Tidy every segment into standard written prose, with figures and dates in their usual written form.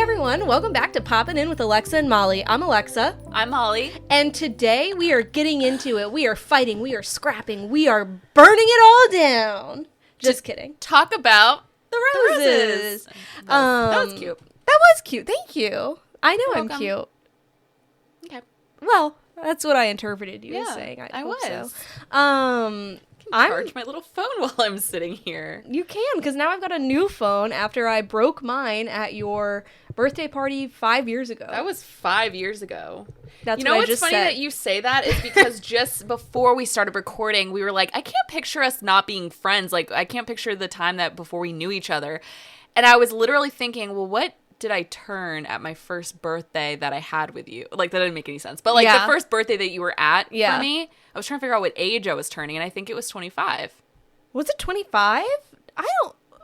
everyone, welcome back to Poppin' In with Alexa and Molly. I'm Alexa. I'm Molly. And today we are getting into it. We are fighting, we are scrapping, we are burning it all down. Just kidding. Talk about the roses. That was cute. That was cute. Thank you. I know I'm cute. Okay. Well, that's what I interpreted you as saying. I hope was. So. I charge my little phone while I'm sitting here. You can, because now I've got a new phone after I broke mine at your birthday party 5 years ago. That was 5 years ago. That's you know what's funny that you say that is because just before we started recording, we were like, I can't picture us not being friends. Like, I can't picture the time that before we knew each other. And I was literally thinking, well, what did I turn at my first birthday that I had with you? Like, that didn't make any sense. But, like, the first birthday that you were at for me, I was trying to figure out what age I was turning, and I think it was 25. Was it 25?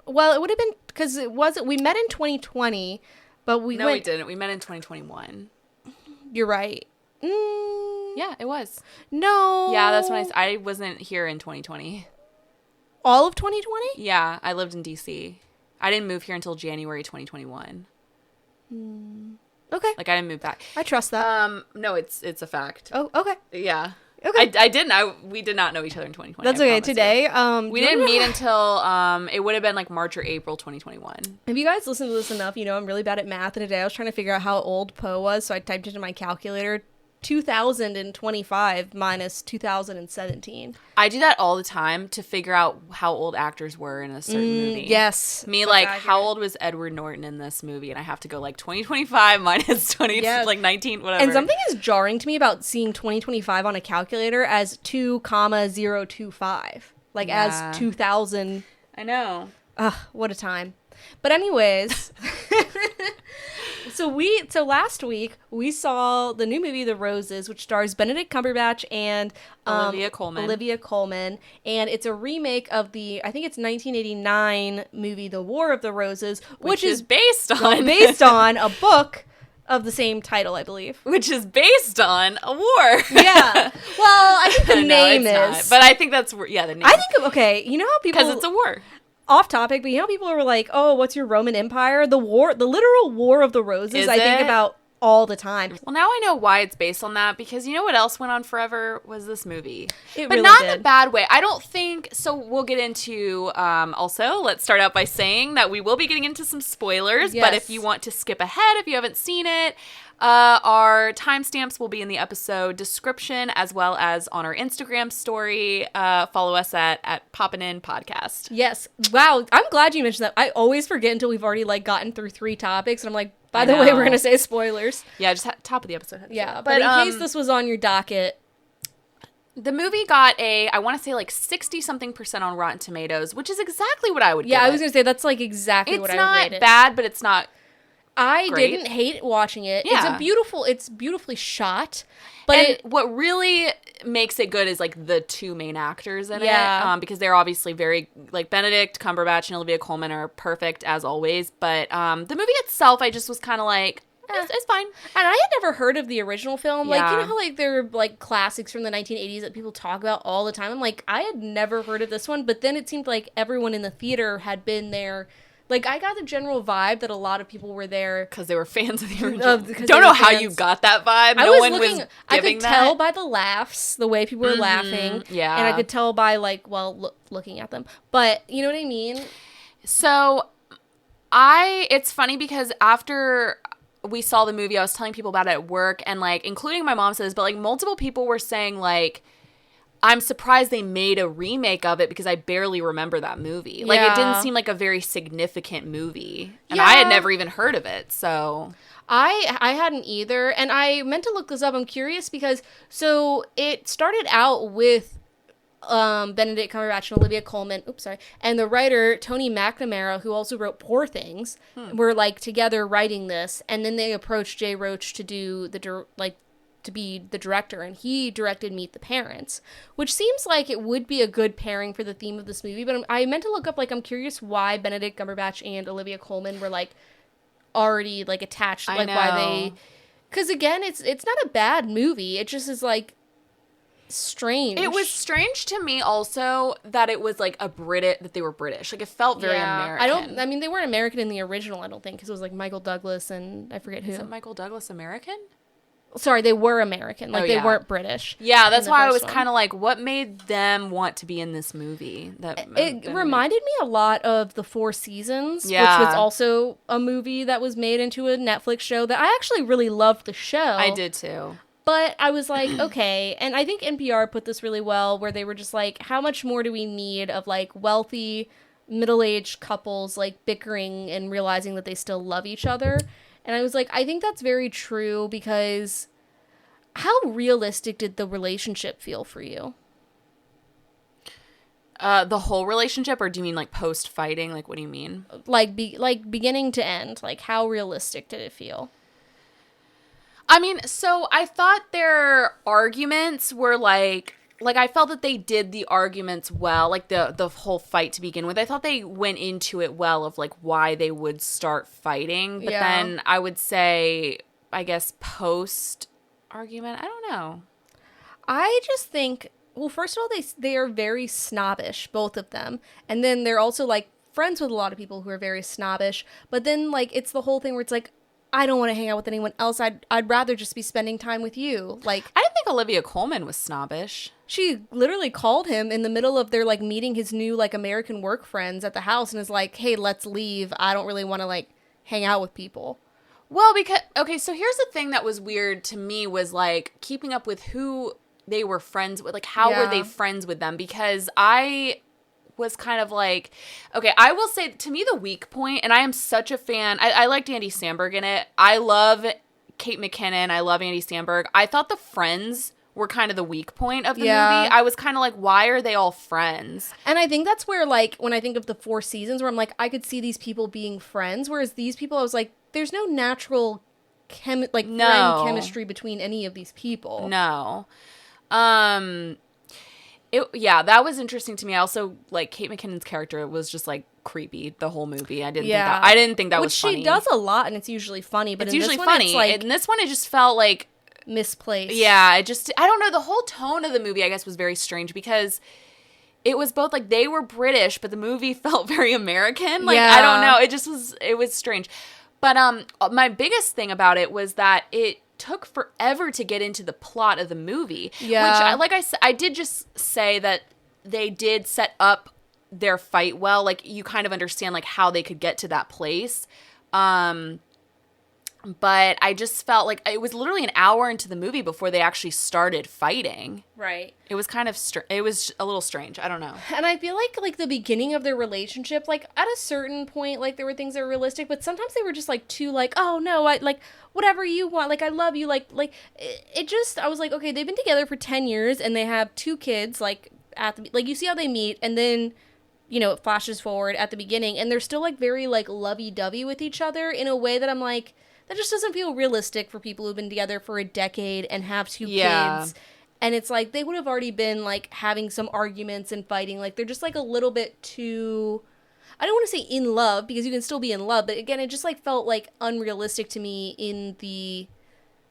Well, it would have been, because we met in 2020, but we didn't. We met in 2021. You're right. Yeah, it was. No. Yeah, that's when I wasn't here in 2020. All of 2020? Yeah, I lived in D.C. I didn't move here until January 2021. Okay. Like, I didn't move back. I trust that. No, it's a fact. Oh, okay. Yeah. Okay. I didn't. We did not know each other in 2020. That's okay. Today, we didn't meet until it would have been like March or April 2021. If you guys listen to this enough, you know I'm really bad at math. And today I was trying to figure out how old Poe was, so I typed into my calculator 2025 minus 2017. I do that all the time to figure out how old actors were in a certain movie. Yes. Me, like, how old was Edward Norton in this movie? And I have to go, like, 2025 minus 20, like, 19, whatever. And something is jarring to me about seeing 2025 on a calculator as 2,025. Like, as 2000. I know. Ugh, what a time. But anyways... So last week we saw the new movie The Roses, which stars Benedict Cumberbatch and Olivia Colman, and it's a remake of the 1989 movie The War of the Roses, which is based on a book of the same title, I believe. Which is based on a war. Yeah. Well, I think the name is. Not. But I think that's the name. I think okay. You know how people because it's a war. Off topic, but you know people were like, oh, what's your Roman Empire? The literal War of the Roses, I think about all the time. Well, now I know why it's based on that, because you know what else went on forever was this movie. But really not in a bad way. I don't think, so we'll get into, also, let's start out by saying that we will be getting into some spoilers, but if you want to skip ahead, if you haven't seen it, our timestamps will be in the episode description as well as on our Instagram story. Follow us at Poppin' In Podcast. Yes. Wow. I'm glad you mentioned that. I always forget until we've already gotten through 3 topics, and I'm like, by the way, we're going to say spoilers. Yeah, just top of the episode. Yeah, but in case this was on your docket. The movie got I want to say like 60-something% on Rotten Tomatoes, which is exactly what I would give it. I was going to say that's like exactly what I would rate it. It's not bad, but it's not I great. Didn't hate watching it. Yeah. It's beautifully shot. But what really makes it good is like the 2 main actors in it. Because they're obviously very, like, Benedict Cumberbatch and Olivia Colman are perfect as always. But the movie itself, I just was kind of like, it's fine. And I had never heard of the original film. Like, you know how like there are like classics from the 1980s that people talk about all the time? I'm like, I had never heard of this one, but then it seemed like everyone in the theater had been there. Like, I got the general vibe that a lot of people were there because they were fans of the original. Don't know how you got that vibe. I could tell by the laughs, the way people were laughing. Yeah. And I could tell by, like, looking at them. But, you know what I mean? So, it's funny because after we saw the movie, I was telling people about it at work, and, like, including my mom says, but, like, multiple people were saying, like, I'm surprised they made a remake of it because I barely remember that movie. Like, it didn't seem like a very significant movie. And I had never even heard of it, so... I hadn't either, and I meant to look this up. I'm curious because, so, it started out with Benedict Cumberbatch and Olivia Colman, and the writer, Tony McNamara, who also wrote Poor Things, were, like, together writing this, and then they approached Jay Roach to do to be the director, and he directed Meet the Parents, which seems like it would be a good pairing for the theme of this movie. But I meant to look up, like, I'm curious why Benedict Cumberbatch and Olivia Colman were, like, already, like, attached, like, why they, because again, it's not a bad movie. It just is like, strange. It was strange to me also that it was like that they were British. Like it felt very American. I mean, they weren't American in the original, I don't think, because it was like Michael Douglas and I forget who. Is it Michael Douglas American? Sorry, they were American. Like, they weren't British. Yeah, that's why I was kind of like, what made them want to be in this movie? It reminded me a lot of The Four Seasons, which was also a movie that was made into a Netflix show that I actually really loved the show. I did too. But I was like, okay. And I think NPR put this really well, where they were just like, how much more do we need of, like, wealthy, middle-aged couples, like, bickering and realizing that they still love each other? And I was like, I think that's very true, because how realistic did the relationship feel for you? The whole relationship, or do you mean like post-fighting? Like, what do you mean? Like beginning to end. Like, how realistic did it feel? I mean, so I thought their arguments were like I felt that they did the arguments well, like the whole fight to begin with. I thought they went into it well of like why they would start fighting. But then I would say, I guess, post argument, I don't know. I just think, well, first of all, they are very snobbish, both of them. And then they're also like friends with a lot of people who are very snobbish. But then like it's the whole thing where it's like, I don't want to hang out with anyone else. I'd rather just be spending time with you. Like, I didn't think Olivia Colman was snobbish. She literally called him in the middle of their like meeting his new like American work friends at the house and is like, "Hey, let's leave. I don't really want to like hang out with people." Well, because so here's the thing that was weird to me was like keeping up with who they were friends with. Like, how were they friends with them? Because I was kind of like, okay, I will say to me the weak point, and I am such a fan. I liked Andy Samberg in it. I love Kate McKinnon. I love Andy Samberg. I thought the friends were kind of the weak point of the movie. I was kind of like, why are they all friends? And I think that's where, like, when I think of the Four Seasons, where I'm like, I could see these people being friends, whereas these people, I was like, there's no natural friend chemistry between any of these people. No. That was interesting to me. I also, like, Kate McKinnon's character was just, like, creepy the whole movie. I didn't think that was funny. Which she does a lot, and it's usually funny. But it's usually funny. It's like, in this one, it just felt like misplaced. Yeah, I don't know. The whole tone of the movie, I guess, was very strange because it was both like they were British, but the movie felt very American. Like, I don't know. It was strange. But my biggest thing about it was that it took forever to get into the plot of the movie. Yeah. Which, like I said, I did just say that they did set up their fight well. Like, you kind of understand like how they could get to that place. But I just felt like it was literally an hour into the movie before they actually started fighting. Right. It was kind of it was a little strange. I don't know. And I feel like the beginning of their relationship, like at a certain point, like there were things that were realistic, but sometimes they were just like too like, oh no, I like whatever you want, like I love you, like it just, I was like, okay, they've been together for 10 years and they have 2 kids, like you see how they meet, and then it flashes forward at the beginning and they're still like very like lovey-dovey with each other in a way that I'm like, that just doesn't feel realistic for people who've been together for a decade and have 2 kids. And it's like, they would have already been, like, having some arguments and fighting. Like, they're just, like, a little bit too, I don't want to say in love, because you can still be in love. But, again, it just, like, felt, like, unrealistic to me in the,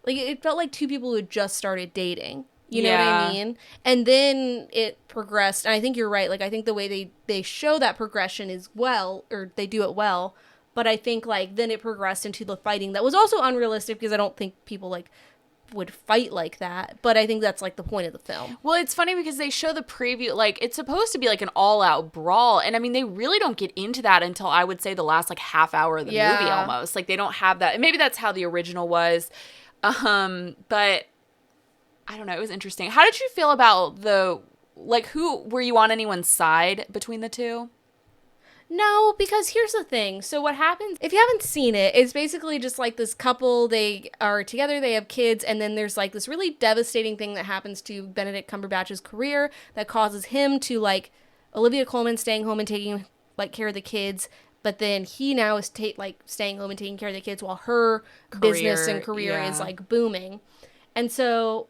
like, it felt like 2 people who had just started dating. You know what I mean? And then it progressed. And I think you're right. Like, I think the way they show that progression is well, or they do it well. But I think, like, then it progressed into the fighting that was also unrealistic because I don't think people, like, would fight like that. But I think that's, like, the point of the film. Well, it's funny because they show the preview, like, it's supposed to be, like, an all-out brawl. And, I mean, they really don't get into that until, I would say, the last, like, half hour of the movie almost. Like, they don't have that. And maybe that's how the original was. But, I don't know. It was interesting. How did you feel about were you on anyone's side between the 2? No, because here's the thing. So what happens, if you haven't seen it, it's basically just like this couple, they are together, they have kids, and then there's like this really devastating thing that happens to Benedict Cumberbatch's career that causes him to like, Olivia Colman staying home and taking like care of the kids, but then he now is staying home and taking care of the kids while her business and career is like booming. And so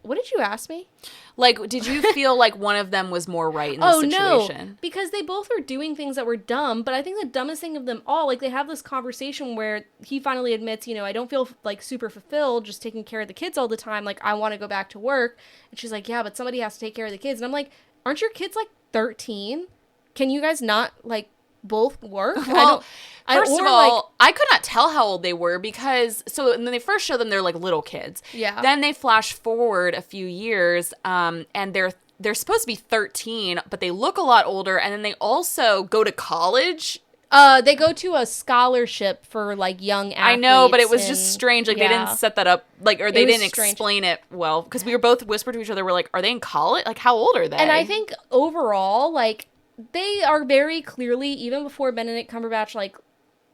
What did you ask me? Like, did you feel like one of them was more right in this situation? No, because they both were doing things that were dumb, but I think the dumbest thing of them all, like, they have this conversation where he finally admits, you know, I don't feel, like, super fulfilled just taking care of the kids all the time, like, I want to go back to work, and she's like, yeah, but somebody has to take care of the kids, and I'm like, aren't your kids, like, 13? Can you guys not, like, both work? Well, first of all, I could not tell how old they were because and then they first show them they're like little kids. Yeah. Then they flash forward a few years, and they're supposed to be 13, but they look a lot older. And then they also go to college. They go to a scholarship for like young athletes. I know, but it was just strange. Like they didn't set that up, like, or they didn't explain it well because we were both whispered to each other. We're like, are they in college? Like, how old are they? And I think overall, like, they are very clearly, even before Benedict Cumberbatch, like,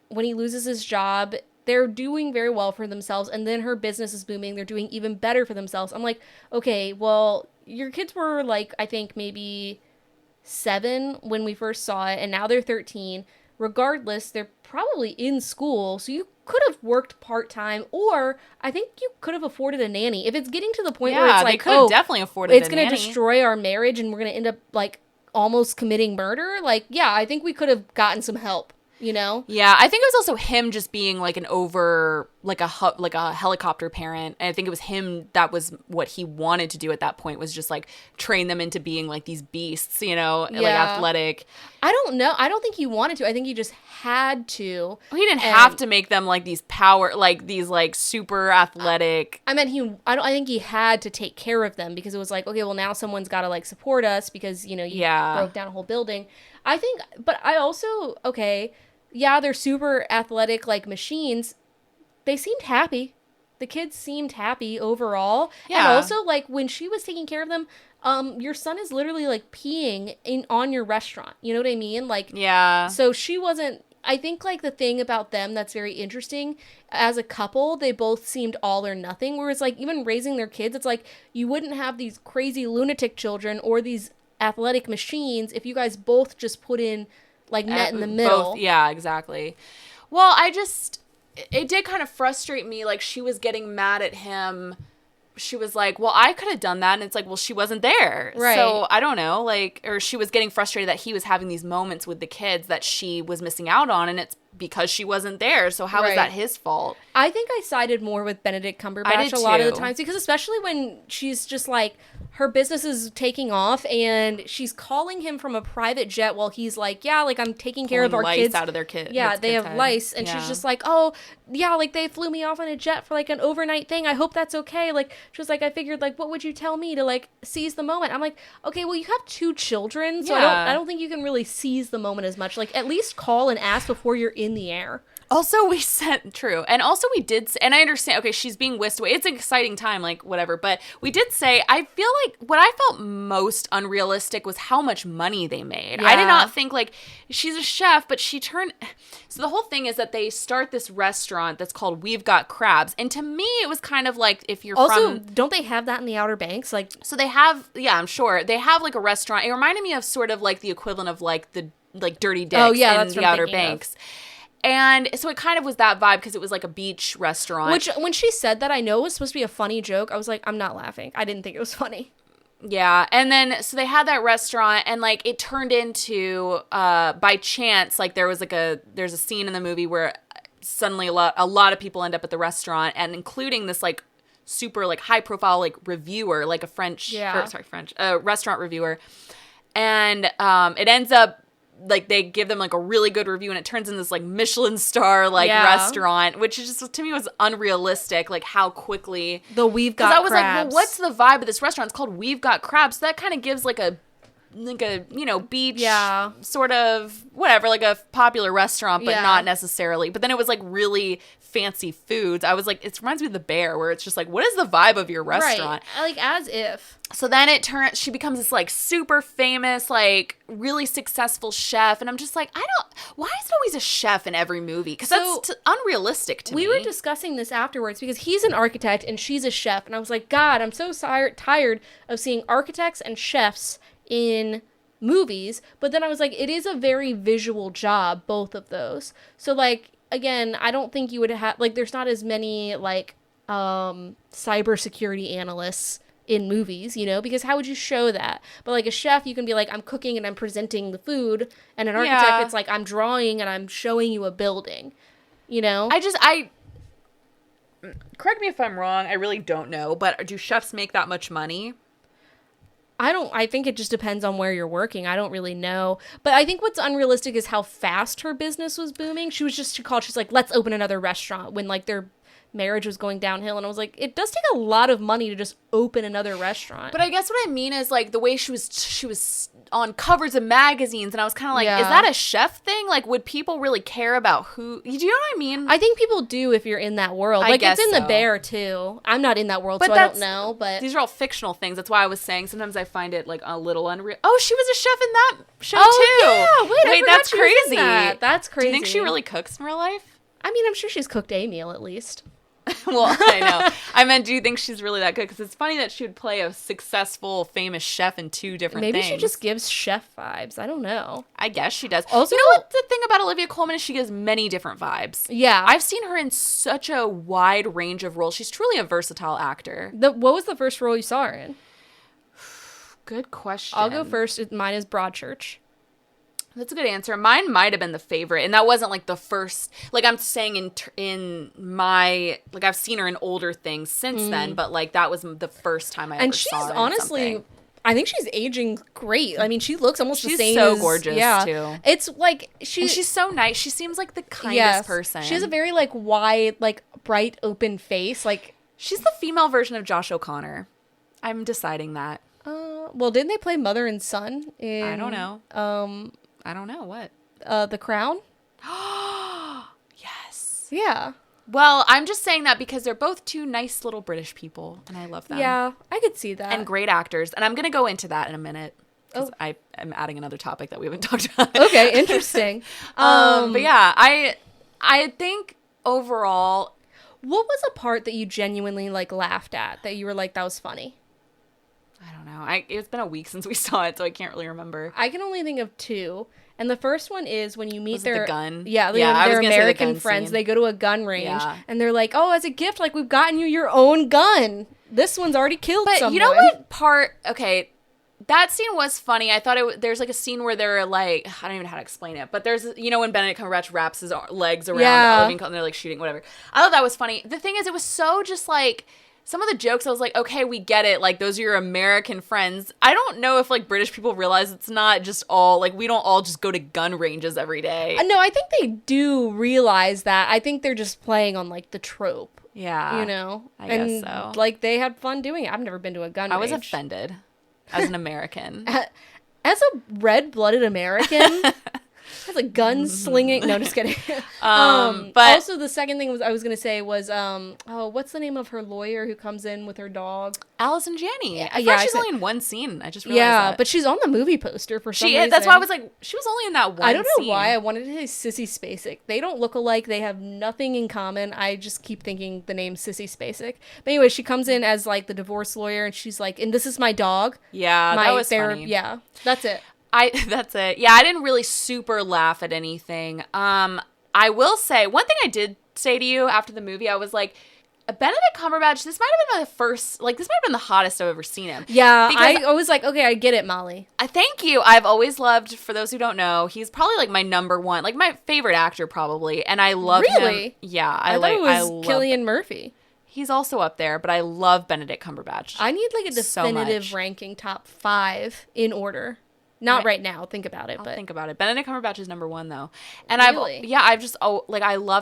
when he loses his job, they're doing very well for themselves, and then her business is booming. They're doing even better for themselves. I'm like, okay, well, your kids were, like, I think maybe 7 when we first saw it, and now they're 13. Regardless, they're probably in school, so you could have worked part-time, or I think you could have afforded a nanny. If it's getting to the point where it's like, they could have definitely afforded it's going to destroy our marriage, and we're going to end up, like, almost committing murder, like, yeah, I think we could have gotten some help, you know? Yeah, I think it was also him just being like like a helicopter parent. And I think it was him, that was what he wanted to do at that point, was just like train them into being like these beasts, you know, like athletic. I don't know. I don't think he wanted to. I think he just had to. He didn't have to make them like these like super athletic. I think he had to take care of them because it was like, okay, well now someone's got to like support us because, you know, you broke down a whole building. I think, but I also, okay, yeah, they're super athletic like machines. They seemed happy. The kids seemed happy overall. Yeah. And also, like, when she was taking care of them, your son is literally, like, peeing on your restaurant. You know what I mean? Like, yeah. So she wasn't, I think, like, the thing about them that's very interesting, as a couple, they both seemed all or nothing. Whereas, like, even raising their kids, it's like, you wouldn't have these crazy lunatic children or these athletic machines if you guys both just put in, like, met in the middle. Both, yeah, exactly. Well, it did kind of frustrate me. Like, she was getting mad at him. She was like, well, I could have done that. And it's like, well, she wasn't there. Right. So I don't know. Like, or she was getting frustrated that he was having these moments with the kids that she was missing out on. And it's because she wasn't there. So how is that his fault? I think I sided more with Benedict Cumberbatch a lot of the times, because especially when she's just like, her business is taking off and she's calling him from a private jet while he's like, yeah, like, I'm taking care of our kids. Out of their kids. Yeah, they have lice. And she's just like, oh, yeah, like, they flew me off on a jet for like an overnight thing. I hope that's okay. Like, she was like, I figured, like, what would you tell me to like seize the moment? I'm like, okay, well, you have 2 children, so I don't think you can really seize the moment as much. Like, at least call and ask before you're in the air. Also, we said, true. And also we did, and I understand, okay, she's being whisked away. It's an exciting time, like, whatever. But we did say, I feel like what I felt most unrealistic was how much money they made. Yeah. I did not think, like, she's a chef, but so the whole thing is that they start this restaurant that's called We've Got Crabs. And to me, it was kind of like, if you're also, don't they have that in the Outer Banks? Like, so they have, yeah, I'm sure. They have, like, a restaurant. It reminded me of sort of, like, the equivalent of, like, the, like, Dirty Dicks in the Outer Banks. Of. And so it kind of was that vibe because it was like a beach restaurant. Which, when she said that, I know it was supposed to be a funny joke. I was like, I'm not laughing. I didn't think it was funny. Yeah. And then, so they had that restaurant and like it turned into, by chance, like there's a scene in the movie where suddenly a lot of people end up at the restaurant, and including this like super like high profile like reviewer, like a restaurant reviewer. And it ends up, like, they give them like a really good review and it turns into this like Michelin star like restaurant, which is just, to me, was unrealistic, like how quickly We've Got Crabs. Because I was like, well, what's the vibe of this restaurant? It's called We've Got Crabs. So that kind of gives like a you know, beach sort of whatever, like a popular restaurant, but not necessarily. But then it was like really fancy foods. I was like, it reminds me of The Bear, where it's just like, what is the vibe of your restaurant? Right. Like, as if. So then she becomes this like super famous, like really successful chef. And I'm just like, why is it always a chef in every movie? Because that's unrealistic to me. We were discussing this afterwards because he's an architect and she's a chef. And I was like, God, I'm so tired of seeing architects and chefs in movies. But then I was like, it is a very visual job, both of those. So like, again, I don't think you would have, like, there's not as many like cybersecurity analysts in movies, you know, because how would you show that? But like a chef, you can be like, I'm cooking and I'm presenting the food, and an architect, it's like I'm drawing and I'm showing you a building, you know? I correct me if I'm wrong, I really don't know, but do chefs make that much money? I think it just depends on where you're working. I don't really know. But I think what's unrealistic is how fast her business was booming. She's like, let's open another restaurant when like their marriage was going downhill. And I was like, it does take a lot of money to just open another restaurant. But I guess what I mean is like the way she was on covers of magazines, and I was kind of like, is that a chef thing? Like, would people really care about who? Do you know what I mean? I think people do if you're in that world. Like, it's in The Bear too. I'm not in that world, so I don't know. But these are all fictional things. That's why I was saying sometimes I find it like a little unreal. Oh, she was a chef in that show too. Yeah, wait, that's crazy. That's crazy. Do you think she really cooks in real life? I mean, I'm sure she's cooked a meal at least. Well, I know. I meant, do you think she's really that good? Because it's funny that she would play a successful, famous chef in two different things. Maybe she just gives chef vibes. I don't know. I guess she does. Also, you know what the thing about Olivia Colman is? She gives many different vibes. Yeah. I've seen her in such a wide range of roles. She's truly a versatile actor. What was the first role you saw her in? Good question. I'll go first. Mine is Broadchurch. That's a good answer. Mine might have been the favorite, and that wasn't like the first. Like I'm saying in my like I've seen her in older things since then, but like that was the first time I ever saw her. And she's honestly, I think she's aging great. I mean, she looks almost the same. She's so gorgeous too. It's like and she's so nice. She seems like the kindest person. She has a very like wide, like bright, open face. Like she's the female version of Josh O'Connor. I'm deciding that. Well, didn't they play mother and son in? I don't know. I don't know what. The Crown. Yes. Yeah. Well, I'm just saying that because they're both two nice little British people, and I love them. Yeah, I could see that. And great actors. And I'm going to go into that in a minute. Because I am adding another topic that we haven't talked about. Okay, interesting. But yeah, I think overall... What was a part that you genuinely, like, laughed at? That you were like, that was funny? I don't know. It's been a week since we saw it, so I can't really remember. I can only think of two. And the first one is when you meet their the gun. Yeah, their American friends. Scene. They go to a gun range and they're like, "Oh, as a gift, like we've gotten you your own gun. This one's already killed someone." You know what part? Okay, that scene was funny. I thought there's like a scene where they're like, I don't even know how to explain it, but there's when Benedict Cumberbatch wraps his legs around Olivia Colman and they're like shooting whatever. I thought that was funny. The thing is, it was so just like. Some of the jokes, I was like, okay, we get it. Like, those are your American friends. I don't know if, like, British people realize it's not just all, like, we don't all just go to gun ranges every day. No, I think they do realize that. I think they're just playing on, like, the trope. Yeah. You know? I guess so. Like, they had fun doing it. I've never been to a gun range. I was offended as an American. As a red-blooded American... Has a gun slinging. No, just kidding. But also the second thing I was gonna say was what's the name of her lawyer who comes in with her dog? Allison Janney. She's only in one scene. I just realized that. But she's on the movie poster for some reason. That's why I was like, she was only in that one. I don't know why I wanted to say Sissy Spacek. They don't look alike. They have nothing in common. I just keep thinking the name Sissy Spacek. But anyway, she comes in as like the divorce lawyer, and she's like, "And this is my dog." Yeah, that was funny. Yeah, that's it. That's it. Yeah, I didn't really super laugh at anything. I will say, one thing I did say to you after the movie, I was like, Benedict Cumberbatch, this might have been this might have been the hottest I've ever seen him. Yeah, I was like, okay, I get it, Molly. Thank you. I've always loved, for those who don't know, he's probably like my number one, like my favorite actor probably, and I love him. Really? Yeah. I thought it was Cillian Murphy. He's also up there, but I love Benedict Cumberbatch. I need like a definitive ranking top 5 in order. Not right now. Think about it. I'll think about it. Benedict Cumberbatch is number 1 though, and I love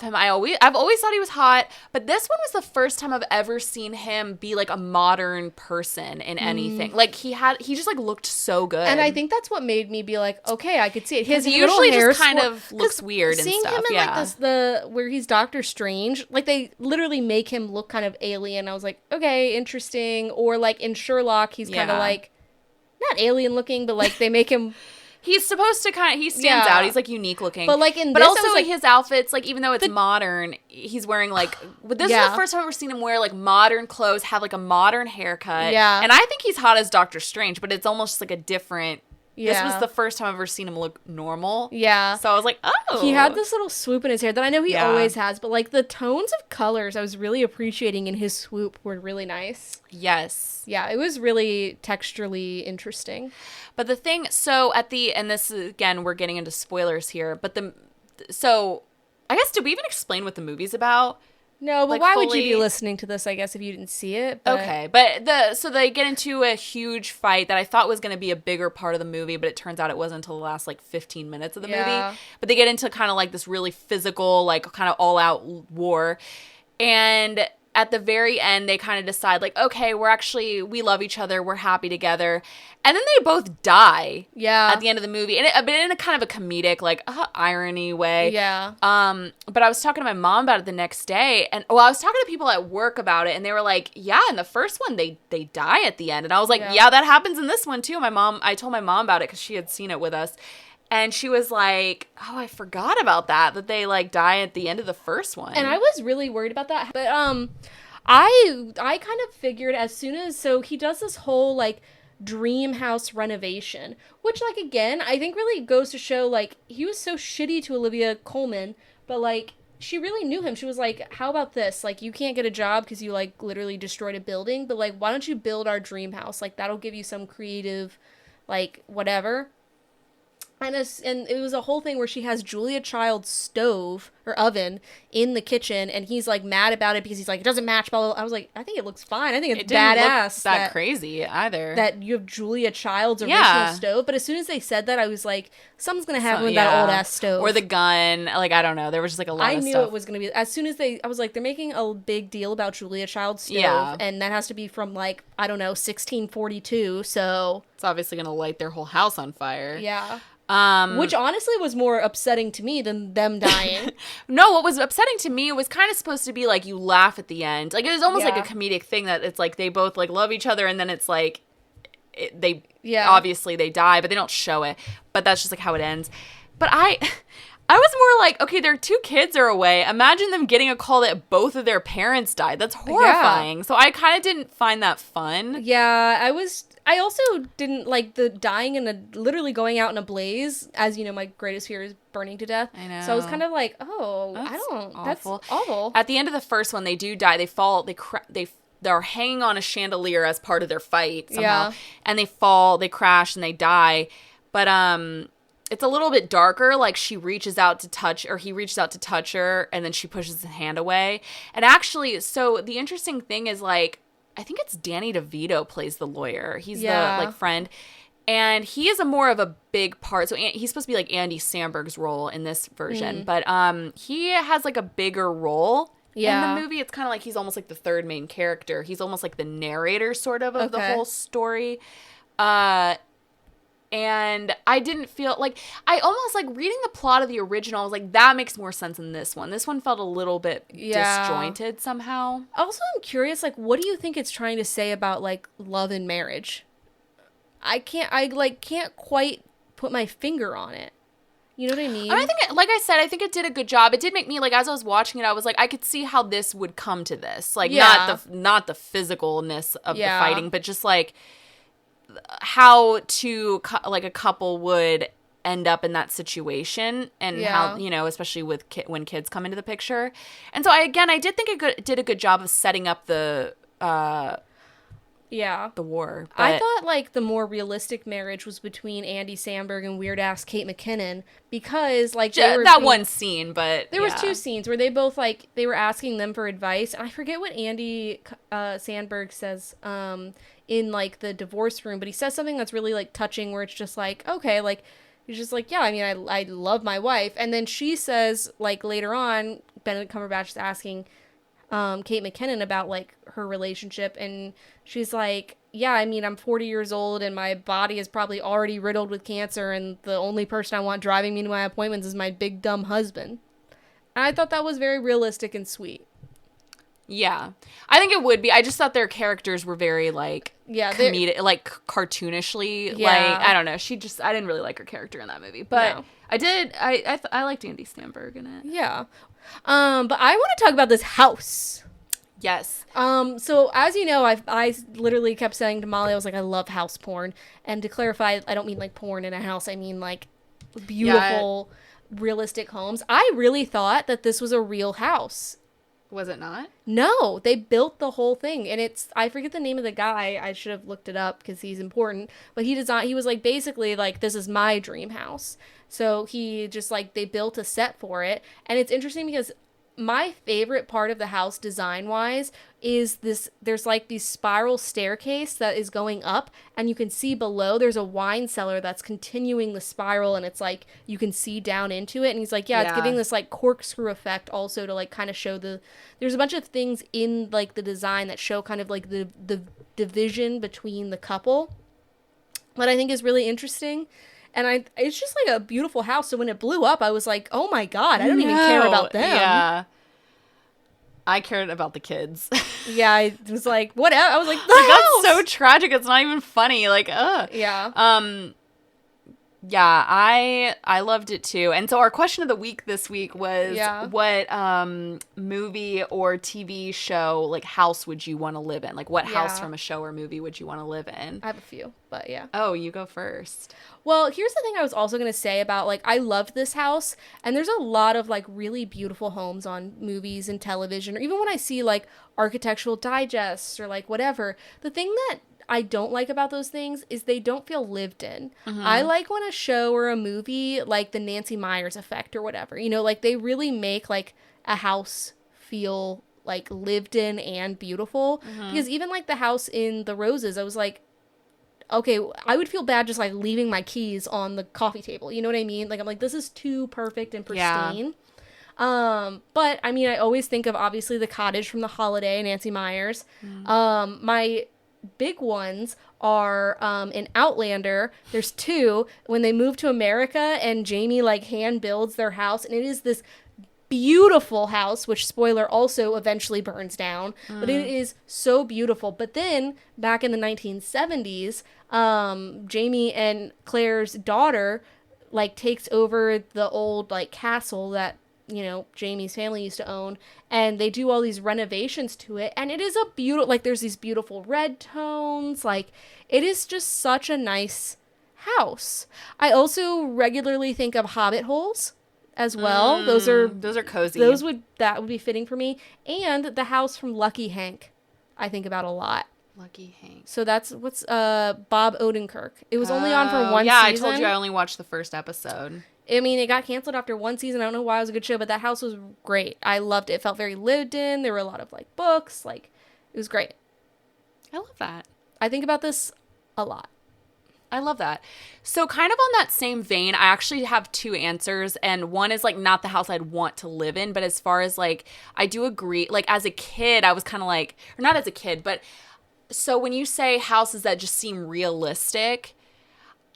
him. I've always thought he was hot, but this one was the first time I've ever seen him be like a modern person in anything. Like he just like looked so good, and I think that's what made me be like, okay, I could see it. He usually just kind of looks weird and stuff. Seeing him in like this, where he's Doctor Strange, like they literally make him look kind of alien. I was like, okay, interesting. Or like in Sherlock, he's kind of like. Not alien looking, but like they make him. He's supposed to he stands out. He's like unique looking. But like in but this, also like, his outfits, like even though it's modern, he's wearing like. But this is the first time I've ever seen him wear like modern clothes, have like a modern haircut. Yeah, and I think he's hot as Doctor Strange, but it's almost like a different This was Yeah. the first time I've ever seen him look normal. Yeah. So I was like, oh. He had this little swoop in his hair that I know he Yeah. always has, but like the tones of colors I was really appreciating in his swoop were really nice. Yes. Yeah, it was really texturally interesting. But the thing, so at the, and this is, again, we're getting into spoilers here, but so I guess, did we even explain what the movie's about? No, but Like, why would you be fully- listening to this, I guess, if you didn't see it? But... Okay, but so they get into a huge fight that I thought was going to be a bigger part of the movie, but it turns out it wasn't until the last, like, 15 minutes of the movie. But they get into kind of, like, this really physical, like, kind of all-out war. And at the very end, they kind of decide, like, okay, we love each other, we're happy together. And then they both die at the end of the movie. And but in a kind of a comedic, like, irony way. Yeah. But I was talking to my mom about it the next day. And, well, I was talking to people at work about it. And they were like, yeah, in the first one, they die at the end. And I was like, yeah, that happens in this one, too. I told my mom about it because she had seen it with us. And she was like, oh, I forgot about that they, like, die at the end of the first one. And I was really worried about that. But I kind of figured as soon as, so he does this whole, like, dream house renovation, which, like, again, I think really goes to show, like, he was so shitty to Olivia Colman, but, like, she really knew him. She was like, how about this? Like, you can't get a job because you, like, literally destroyed a building, but, like, why don't you build our dream house? Like, that'll give you some creative, like, whatever. And it was a whole thing where she has Julia Child's stove or oven in the kitchen, and he's like mad about it because he's like, it doesn't match. Blah, blah, blah. I was like, I think it looks fine. I think it's didn't badass. Look that crazy either. That you have Julia Child's original stove. But as soon as they said that, I was like, something's gonna happen with that old ass stove or the gun. Like, I don't know. There was just like a lot of stuff. I knew it was gonna be. As soon as I was like, they're making a big deal about Julia Child's stove, and that has to be from like, I don't know, 1642. So it's obviously gonna light their whole house on fire. Yeah. Which honestly was more upsetting to me than them dying. No, what was upsetting to me was kind of supposed to be like you laugh at the end. Like, it was almost like a comedic thing that it's like they both like love each other, and then it's like obviously they die, but they don't show it. But that's just like how it ends. But I was more like, okay, their two kids are away. Imagine them getting a call that both of their parents died. That's horrifying. So I kind of didn't find that fun. Yeah, I also didn't like the dying and literally going out in a blaze. As you know, my greatest fear is burning to death. I know. So I was kind of like, that's awful. At the end of the first one, they do die. They fall. They're hanging on a chandelier as part of their fight somehow, and they fall. They crash and they die. But it's a little bit darker. Like, he reaches out to touch her, and then she pushes his hand away. And actually, so the interesting thing is, like, I think it's Danny DeVito plays the lawyer. He's the, like, friend. And he is a more of a big part. So he's supposed to be, like, Andy Samberg's role in this version. But he has, like, a bigger role in the movie. It's kind of like he's almost like the third main character. He's almost like the narrator, sort of the whole story. And I didn't feel like, I almost like reading the plot of the original, I was like, that makes more sense than this one. This one felt a little bit disjointed somehow. Also, I'm curious, like, what do you think it's trying to say about, like, love and marriage? I can't quite put my finger on it. You know what I mean? I think, like I said, I think it did a good job. It did make me, like, as I was watching it, I was like, I could see how this would come to this. Like, not the physicalness of the fighting, but just, like, how like a couple would end up in that situation, and how, you know, especially with when kids come into the picture. And so I did think it did a good job of setting up the war. But I thought, like, the more realistic marriage was between Andy Samberg and weird ass Kate McKinnon, because, like, one scene, but there was two scenes where they both, like, they were asking them for advice, and I forget what Andy Samberg says in, like, the divorce room, but he says something that's really, like, touching, where it's just like, okay, like, he's just like, yeah, I mean, I love my wife. And then she says, like, later on, Benedict Cumberbatch is asking Kate McKinnon about, like, her relationship, and she's like, yeah, I mean, I'm 40 years old, and my body is probably already riddled with cancer, and the only person I want driving me to my appointments is my big dumb husband. And I thought that was very realistic and sweet. Yeah, I think it would be. I just thought their characters were very, like, comedic, like, cartoonishly. Like, I don't know. I didn't really like her character in that movie, but no. I did. I liked Andy Samberg in it. Yeah. But I want to talk about this house. Yes. So as you know, I literally kept saying to Molly, I was like, I love house porn. And to clarify, I don't mean like porn in a house. I mean like beautiful, realistic homes. I really thought that this was a real house. Was it not? No, they built the whole thing, and I forget the name of the guy. I should have looked it up because he's important. But he was like basically like, this is my dream house. So he just like, they built a set for it, and it's interesting because my favorite part of the house design wise is there's like these spiral staircase that is going up, and you can see below there's a wine cellar that's continuing the spiral, and it's like you can see down into it, and he's like, yeah, it's giving this like corkscrew effect also to like kind of show there's a bunch of things in like the design that show kind of like the division between the couple that I think is really interesting. And it's just like a beautiful house. So when it blew up, I was like, oh my God, I don't even care about them. Yeah. I cared about the kids. Yeah, I was like, what? I was like, that's so tragic. It's not even funny. Like, ugh. Yeah. Yeah, I loved it too. And so our question of the week this week was, what movie or TV show, like, house would you want to live in? Like, what house from a show or movie would you want to live in? I have a few, but yeah. Oh, you go first. Well, here's the thing I was also going to say about, like, I loved this house, and there's a lot of, like, really beautiful homes on movies and television, or even when I see, like, architectural digests or, like, whatever. The thing that I don't like about those things is they don't feel lived in. Mm-hmm. I like when a show or a movie, like the Nancy Meyers effect or whatever, you know, like they really make like a house feel like lived in and beautiful. Mm-hmm. Because even like the house in The Roses, I was like, okay, I would feel bad just like leaving my keys on the coffee table. You know what I mean? Like I'm like, this is too perfect and pristine. Yeah. But I mean, I always think of obviously The Cottage from The Holiday, Nancy Meyers. Mm. My big ones are in Outlander. There's two when they move to America and Jamie like hand builds their house, and it is this beautiful house, which spoiler also eventually burns down, but it is so beautiful. But then back in the 1970s, Jamie and Claire's daughter like takes over the old like castle that, you know, Jamie's family used to own, and they do all these renovations to it, and it is a beautiful, like there's these beautiful red tones, like it is just such a nice house. I also regularly think of hobbit holes as well. Those are cozy. That would be fitting for me. And the house from Lucky Hank I think about a lot. Lucky Hank. So that's what's Bob Odenkirk. It was only on for one season. I told you I only watched the first episode. I mean, it got canceled after one season. I don't know why. It was a good show, but that house was great. I loved it. It felt very lived in. There were a lot of like books. Like, it was great. I love that. I think about this a lot. I love that. So kind of on that same vein, I actually have two answers. And one is like not the house I'd want to live in, but as far as like, I do agree. Like as a kid, I was kind of like, or not as a kid, but so when you say houses that just seem realistic,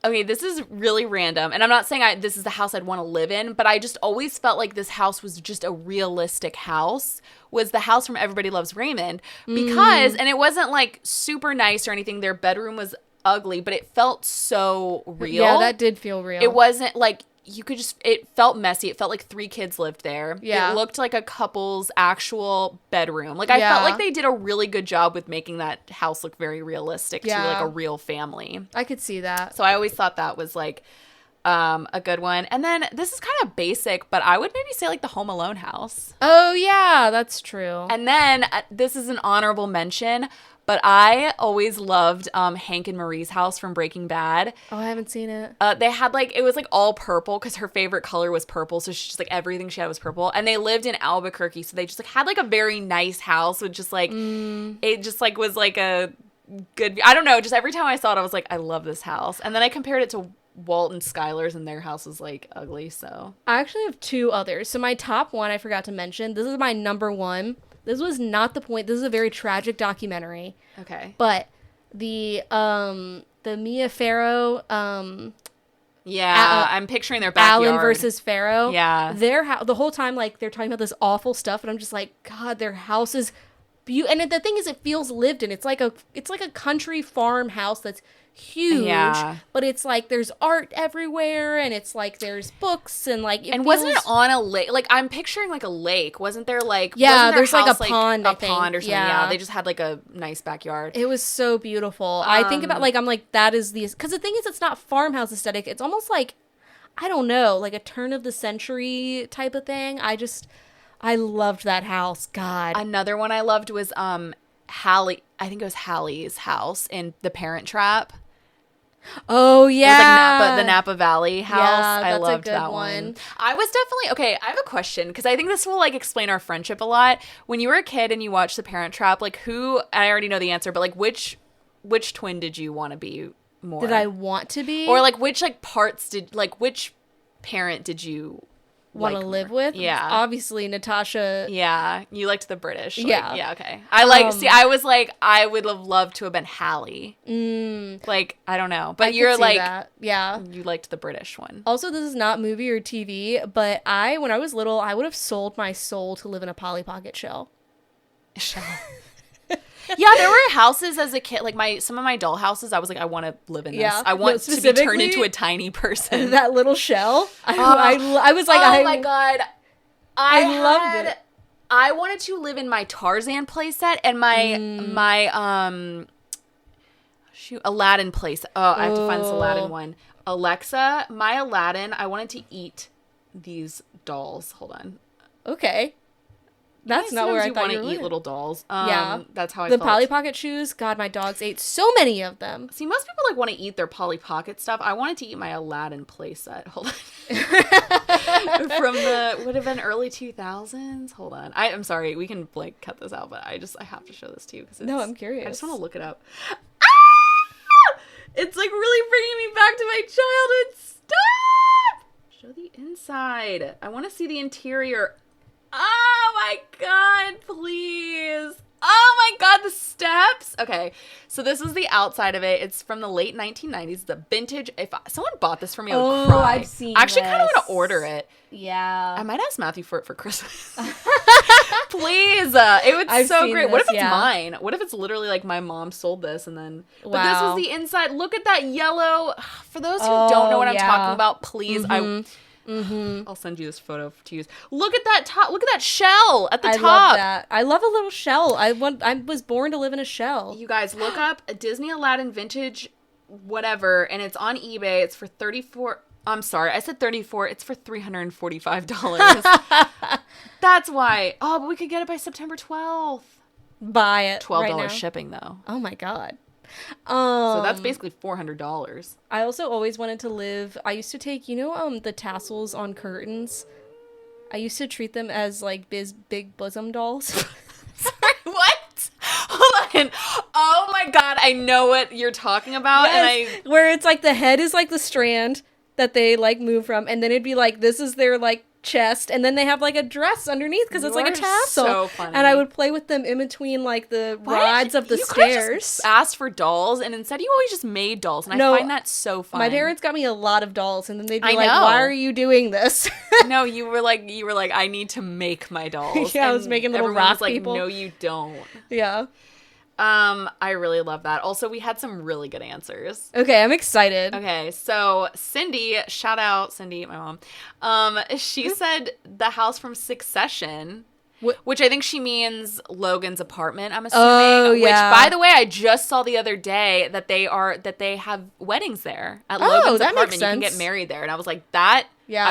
okay, this is really random. And I'm not saying this is the house I'd want to live in, but I just always felt like this house was just a realistic house, was the house from Everybody Loves Raymond. Because, and it wasn't like super nice or anything. Their bedroom was ugly, but it felt so real. Yeah, that did feel real. It wasn't like, it felt messy. It felt like 3 kids lived there. Yeah. It looked like a couple's actual bedroom. Like, I felt like they did a really good job with making that house look very realistic to like a real family. I could see that. So I always thought that was like a good one. And then this is kind of basic, but I would maybe say like the Home Alone house. Oh, yeah, that's true. And then this is an honorable mention, but I always loved Hank and Marie's house from Breaking Bad. Oh, I haven't seen it. They had like, it was like all purple because her favorite color was purple. So she's just like, everything she had was purple. And they lived in Albuquerque. So they just like had like a very nice house with just like, it just like was like a good, I don't know. Just every time I saw it, I was like, I love this house. And then I compared it to Walt and Skylar's, and their house was like ugly. So I actually have 2 others. So my top one, I forgot to mention, this is my number 1. This was not the point. This is a very tragic documentary. Okay. But the Mia Farrow I'm picturing their backyard. Alan versus Farrow. Yeah. The whole time like they're talking about this awful stuff, and I'm just like, God, their house is beautiful. And the thing is, it feels lived in. It's like a country farm house that's huge. Yeah. But it's like there's art everywhere, and it's like there's books, and like wasn't it on a lake? Like I'm picturing like a lake. Wasn't there like there's like a house, pond, a I think. pond or something? Yeah, they just had like a nice backyard. It was so beautiful. I think about I'm like that is because the thing is it's not farmhouse aesthetic. It's almost like I don't know, like a turn of the century type of thing. I loved that house. God. Another one I loved was Hallie. I think it was Hallie's house in The Parent Trap. Oh yeah, it was like the Napa Valley house. Yeah, I loved a good that one. I was definitely okay. I have a question because I think this will like explain our friendship a lot. When you were a kid and you watched The Parent Trap, like who? I already know the answer, but like which twin did you want to be more? Did I want to be, or like which like parts did like which parent did you want to live with? Yeah, obviously Natasha. Yeah, you liked the British. Yeah, yeah. Okay, I like. See, I was like, I would have loved to have been Hallie. Like, I don't know, but you're like, that. Yeah, you liked the British one. Also, this is not movie or TV, but when I was little, I would have sold my soul to live in a Polly Pocket shell. Yeah, there were houses as a kid, like some of my doll houses. I was like, I want to live in this. I want to be turned into a tiny person. That little shell. I was like, oh my god, I loved it. I wanted to live in my Tarzan playset and my Aladdin playset. Oh, I have to find this Aladdin one. Alexa, my Aladdin. I wanted to eat these dolls. Hold on. Okay. That's not where I thought you want to eat little dolls. Yeah, that's how I felt. The Polly Pocket shoes. God, my dogs ate so many of them. See, most people like want to eat their Polly Pocket stuff. I wanted to eat my Aladdin playset. Hold on. From the would have been early 2000s. Hold on. I'm sorry. We can like cut this out, but I have to show this to you because no, I'm curious. I just want to look it up. Ah! It's like really bringing me back to my childhood. Stop! Show the inside. I want to see the interior. Oh my god, please. Oh my god, the steps. Okay, so this is the outside of it. It's from the late 1990s. The vintage. If someone bought this for me, I would cry. I've seen I actually this. kind of want to order it. Yeah. I might ask Matthew for it for Christmas. Please. It would be so great. What if it's mine? What if it's literally like my mom sold this and then... Wow. But this was the inside. Look at that yellow. For those who don't know what I'm talking about, please, I'll send you this photo to use. Look at that top. Look at that shell at the top. I love that. I love a little shell. I was born to live in a shell. You guys look up a Disney Aladdin vintage whatever, and it's on eBay. It's for 34. I'm sorry, I said 34. It's for $345. That's why. Oh, but we could get it by September 12th. Buy it. $12 right shipping though. Oh my god. So that's basically $400. I also always wanted to live. I used to take, the tassels on curtains. I used to treat them as like big bosom dolls. Sorry, what? Hold on. Oh my god, I know what you're talking about. Yes, and where it's like the head is like the strand that they like move from, and then it'd be like this is their like chest, and then they have like a dress underneath because it's like a tassel. So funny. And I would play with them in between like the rods of the stairs. You asked for dolls, and instead you always just made dolls, and I find that so fun. My parents got me a lot of dolls, and then they'd be like, "Why are you doing this?" No, you were like, I need to make my dolls. Yeah, I was making little rock people. No, you don't. Yeah. I really love that. Also, we had some really good answers. Okay, I'm excited. Okay, so Cindy, shout out Cindy, my mom. She said the house from Succession, which I think she means Logan's apartment, I'm assuming. Oh, yeah. Which, by the way, I just saw the other day that they have weddings there at Logan's that apartment. Makes you sense. can get married there. And I was like, I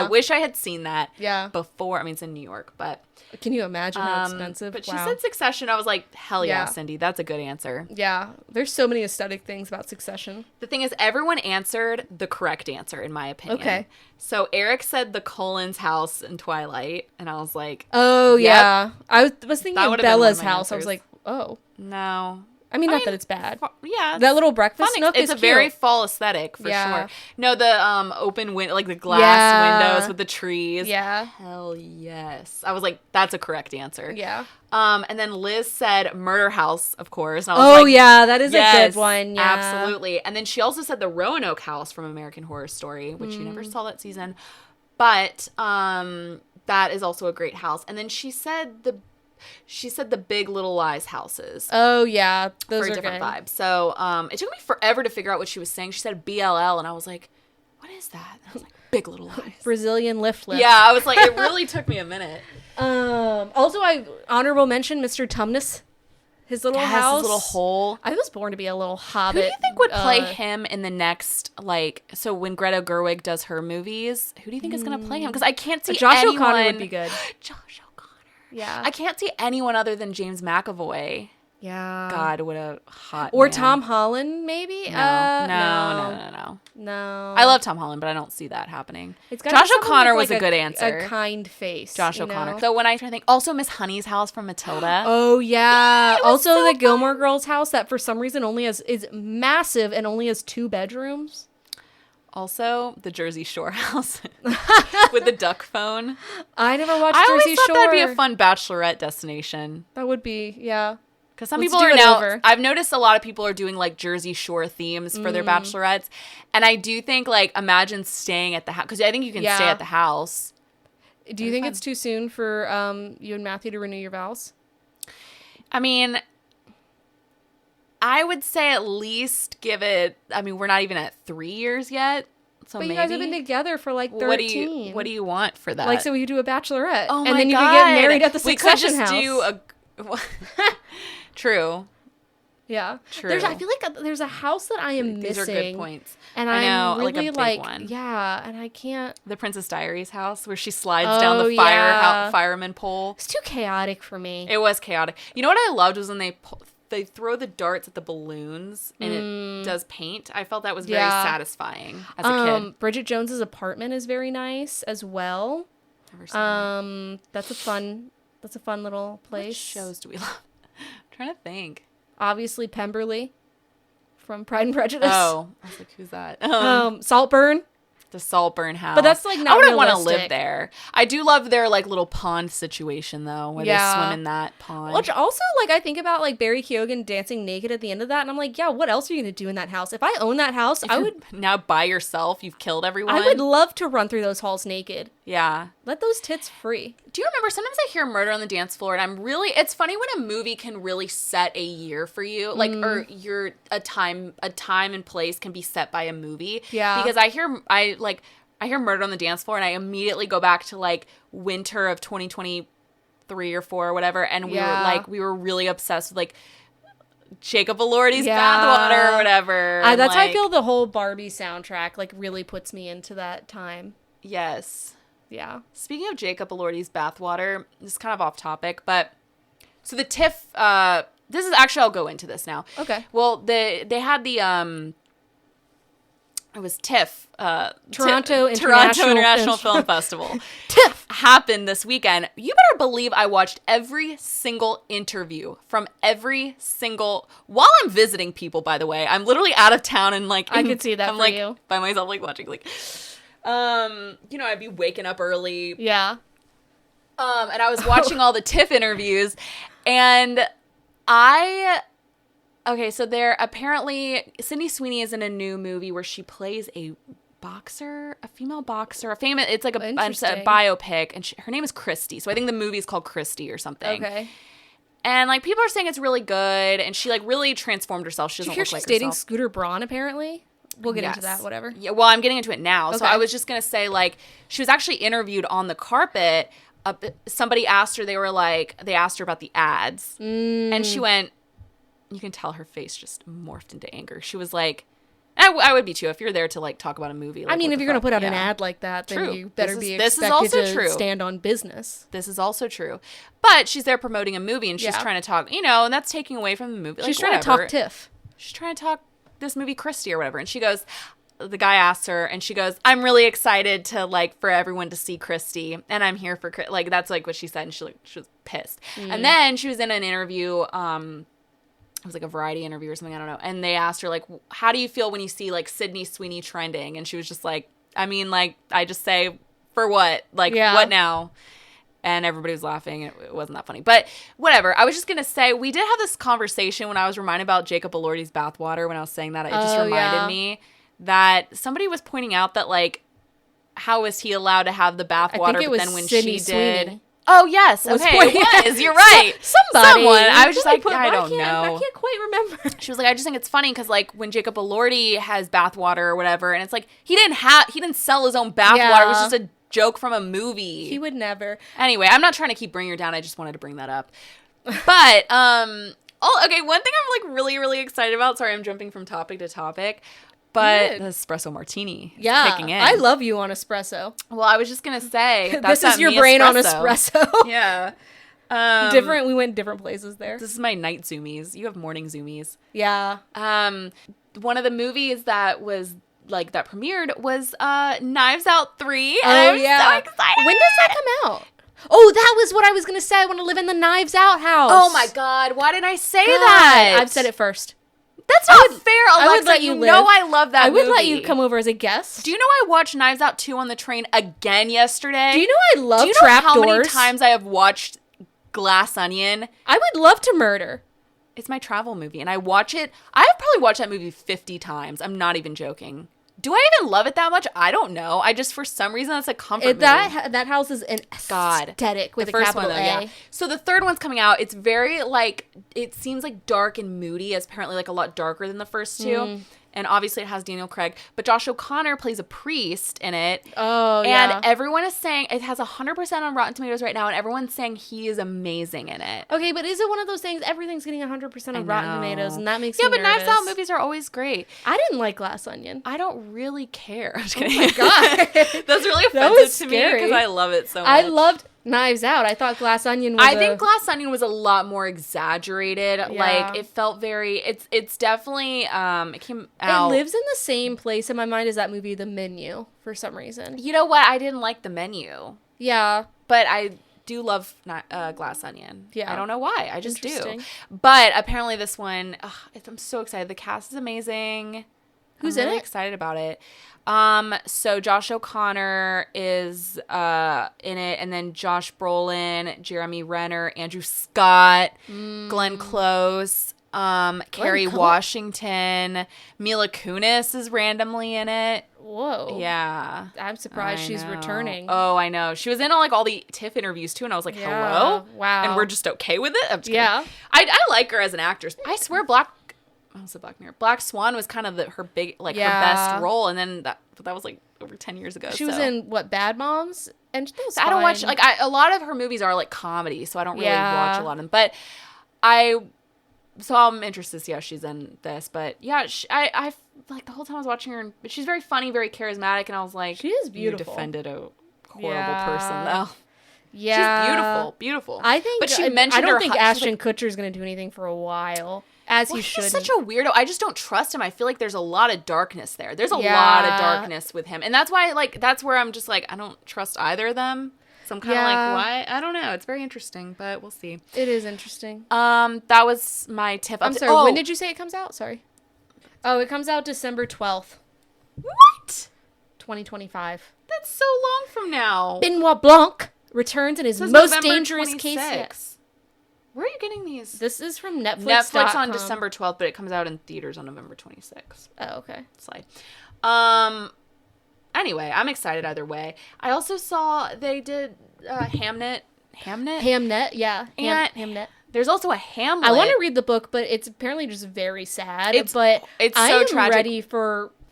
wish I had seen that before. I mean, it's in New York, but... Can you imagine how expensive? But she said Succession. I was like, hell yeah, Cindy. That's a good answer. Yeah. There's so many aesthetic things about Succession. The thing is, everyone answered the correct answer, in my opinion. Okay. So Eric said the Cullens house in Twilight, and I was like... Oh, yeah. I was thinking of Bella's house. Answers. I was like, oh. No. I mean, not that it's bad. Yeah. That little breakfast nook is It's a cute. very fall aesthetic, for sure. No, the open window, like the glass windows with the trees. Yeah. Hell yes. I was like, that's a correct answer. Yeah. And then Liz said Murder House, of course. And I was like, yeah, that is a good one. Yeah. Absolutely. And then she also said the Roanoke House from American Horror Story, which you never saw that season. But that is also a great house. And then she said the she said the Big Little Lies houses. Oh yeah, those for a are different good. vibe. So it took me forever to figure out what she was saying. She said BLL, and I was like, what is that? And I was like, Big Little Lies. Brazilian lift. Yeah, I was like, it really took me a minute. Also, I honorable mention Mr. Tumnus. His little house. His little hole. I was born to be a little hobbit. Who do you think would play him in the next, like, so when Greta Gerwig does her movies, who do you think is going to play him? Because I can't see Josh anyone. O'Connor would be good. Josh O'Connor. Yeah. I can't see anyone other than James McAvoy. Yeah. God, what a hot Or man. Tom Holland, maybe? No. I love Tom Holland, but I don't see that happening. Josh O'Connor was a good answer. A kind face. Josh O'Connor. So when I try to think, also Miss Honey's house from Matilda. Oh, yeah. Also, so the Gilmore Girls house that for some reason is massive and only has 2 bedrooms. Also, the Jersey Shore house with the duck phone. I never watched I Jersey always thought Shore. that'd be a fun bachelorette destination. That would be, yeah. Because some Let's people do are it now, over. I've noticed a lot of people are doing like Jersey Shore themes for their bachelorettes. And I do think like, imagine staying at the house. Because I think you can stay at the house. Do you think it's too soon for you and Matthew to renew your vows? I mean, I would say at least give it, I mean, we're not even at 3 years yet. So But maybe. you guys have been together for like 13. What do you want for that? Like, so we could do a bachelorette. Oh my and then you God. could get married at the Succession we could just house. do a... True. Yeah. True. I feel like there's a house that I am These missing. are good points. And I know, I'm really like a big one. yeah, and I can't. The Princess Diaries house where she slides down the fireman pole. It's too chaotic for me. It was chaotic. You know what I loved was when they throw the darts at the balloons and it does paint. I felt that was very satisfying as a kid. Bridget Jones's apartment is very nice as well. Never seen that. That's a fun little place. What shows do we love? I'm trying to think. Obviously Pemberley from Pride and Prejudice. Oh, I was like, who's that? Saltburn. The Saltburn house. But that's like not I wouldn't want to realistic. live there. I do love their like little pond situation though, where they swim in that pond. Which also, like, I think about like Barry Keoghan dancing naked at the end of that, and I'm like, yeah, what else are you gonna do in that house? If I own that house, I would now by yourself. You've killed everyone. I would love to run through those halls naked. Yeah. Let those tits free. Do you remember, sometimes I hear Murder on the Dance Floor, and it's funny when a movie can really set a year for you, like, or a time and place can be set by a movie. Yeah. Because I hear Murder on the Dance Floor, and I immediately go back to, like, winter of 2023 or 4 or whatever, and we were really obsessed with, like, Jacob Elordi's Bathwater or whatever. That's how I feel the whole Barbie soundtrack, like, really puts me into that time. Yes. Yeah. Speaking of Jacob Elordi's Bathwater, this is kind of off topic, but so the TIFF, this is actually, I'll go into this now. Okay. Well, they had the, it was TIFF, Toronto International Film Festival. TIFF happened this weekend. You better believe I watched every single interview from while I'm visiting people, by the way. I'm literally out of town and like, I could see that I'm for like you. by myself, like watching like, I'd be waking up early. Yeah. And I was watching all the TIFF interviews, and so there apparently Sydney Sweeney is in a new movie where she plays a female boxer, it's like a biopic, and her name is Christy. So I think the movie is called Christy or something. Okay. And like people are saying it's really good, and she like really transformed herself. She doesn't look like she's dating herself. Scooter Braun apparently? We'll get into that, whatever. Yeah, well, I'm getting into it now. Okay. So I was just going to say, like, she was actually interviewed on the carpet. Somebody asked her, they asked her about the ads. And she went, you can tell her face just morphed into anger. She was like, I would be too, if you're there to, like, talk about a movie. Like, I mean, if you're going to put out an ad like that, then you better be expected to stand on business. This is also true. But she's there promoting a movie, and she's trying to talk, and that's taking away from the movie. She's trying to talk TIFF. She's trying to talk this movie Christy or whatever, and she goes, the guy asks her, and she goes, I'm really excited to like for everyone to see Christy, and I'm here for like that's like what she said, and she was pissed. And then she was in an interview, it was like a variety interview or something, I don't know, and they asked her like, how do you feel when you see like Sydney Sweeney trending? And she was just like, I mean, like, I just say, for what, like, what now? And everybody was laughing. It wasn't that funny. But whatever. I was just going to say, we did have this conversation when I was reminded about Jacob Elordi's Bathwater. When I was saying that, it just reminded me that somebody was pointing out that, like, how is he allowed to have the bathwater? But then when she did, Oh, yes. Okay, it was. You're right. Somebody. Someone. I was just like, I don't know. I can't quite remember. She was like, I just think it's funny because, like, when Jacob Elordi has bathwater or whatever, and it's like, he didn't sell his own bathwater. Yeah. It was just a joke from a movie. He would never. Anyway, I'm not trying to keep bringing her down. I just wanted to bring that up. But, okay, one thing I'm, like, really, really excited about. Sorry, I'm jumping from topic to topic. But the espresso martini is kicking in. I love you on espresso. Well, I was just going to say. This is your brain on espresso. Yeah. We went different places there. This is my night zoomies. You have morning zoomies. Yeah. One of the movies that was like that premiered was Knives Out 3. And Oh, I'm yeah. so excited. When does that come out? Oh, that was what I was going to say. I want to live in the Knives Out house. Oh my God. Why did I say that? I've said it first. That's not fair, Alexa. I would let you live. know I love that movie. I would let you come over as a guest. Do you know I watched Knives Out 2 on the train again yesterday? Do you know I love trapdoors? Do you know how many trapdoors? times I have watched Glass Onion? I would love to murder. It's my travel movie, and I watch it. I have probably watched that movie 50 times. I'm not even joking. Do I even love it that much? I don't know. I just, for some reason, that's a comfort movie. That house is an aesthetic with the a first capital one, though, A. yeah. So the third one's coming out. It's very, like, it seems, like, dark and moody. It's apparently, like, a lot darker than the first two. And obviously it has Daniel Craig. But Josh O'Connor plays a priest in it. Oh, yeah. And everyone is saying, it has 100% on Rotten Tomatoes right now, and everyone's saying he is amazing in it. Okay, but is it one of those things, everything's getting 100% on Rotten Tomatoes, and that makes me nervous. Yeah, but Knives Out movies are always great. I didn't like Glass Onion. I don't really care. I'm just Oh kidding. my God. That's really That offensive was to me scary. because I love it so much. I loved Knives Out. I thought Glass Onion was I think Glass Onion was a lot more exaggerated. Yeah. Like, it felt very, it's definitely, it came out. It lives in the same place in my mind as that movie, The Menu, for some reason. You know what? I didn't like The Menu. Yeah. But I do love Glass Onion. Yeah. I don't know why. I just do. Interesting. But apparently this one, I'm so excited. The cast is amazing. Who's I'm in really it? excited about it. So Josh O'Connor is in it, and then Josh Brolin, Jeremy Renner, Andrew Scott, Glenn Close, Kerry Close? Washington, Mila Kunis is randomly in it. Whoa. Yeah. I'm surprised she's returning. Oh, I know. She was in all the TIFF interviews too, and I was like, Yeah. hello? Wow. And we're just okay with it? I'm just Yeah. kidding. I like her as an actress. I swear Black Swan was kind of her big, her best role, and then that was like over 10 years ago. She was in, what, Bad Moms? And that was I don't watch, fine. a lot of her movies are like comedy, so I don't really watch a lot of them. But so I'm interested to see how she's in this. But yeah, I like the whole time I was watching her, she's very funny, very charismatic, and I was like, she is beautiful. You defended a horrible person, though. Yeah. She's beautiful, beautiful. I think, but she mentioned I don't think she's Ashton Kutcher's going to do anything for a while. As he should. He's such a weirdo. I just don't trust him. I feel like there's a lot of darkness there. There's a lot of darkness with him. And that's why, that's where I'm just like, I don't trust either of them. So I'm kind of like, why? I don't know. It's very interesting, but we'll see. It is interesting. That was my tip. I'm sorry, when did you say it comes out? Sorry. Oh, it comes out December 12th. What? 2025. That's so long from now. Benoit Blanc returns in his most November dangerous 26th. case yet. Where are you getting these? This is from Netflix. Netflix on December 12th, but it comes out in theaters on November 26th. Oh, okay. Slide. Anyway, I'm excited either way. I also saw they did Hamnet. Hamnet, yeah. Hamnet. There's also a Hamlet. I want to read the book, but it's apparently just very sad. It's so tragic.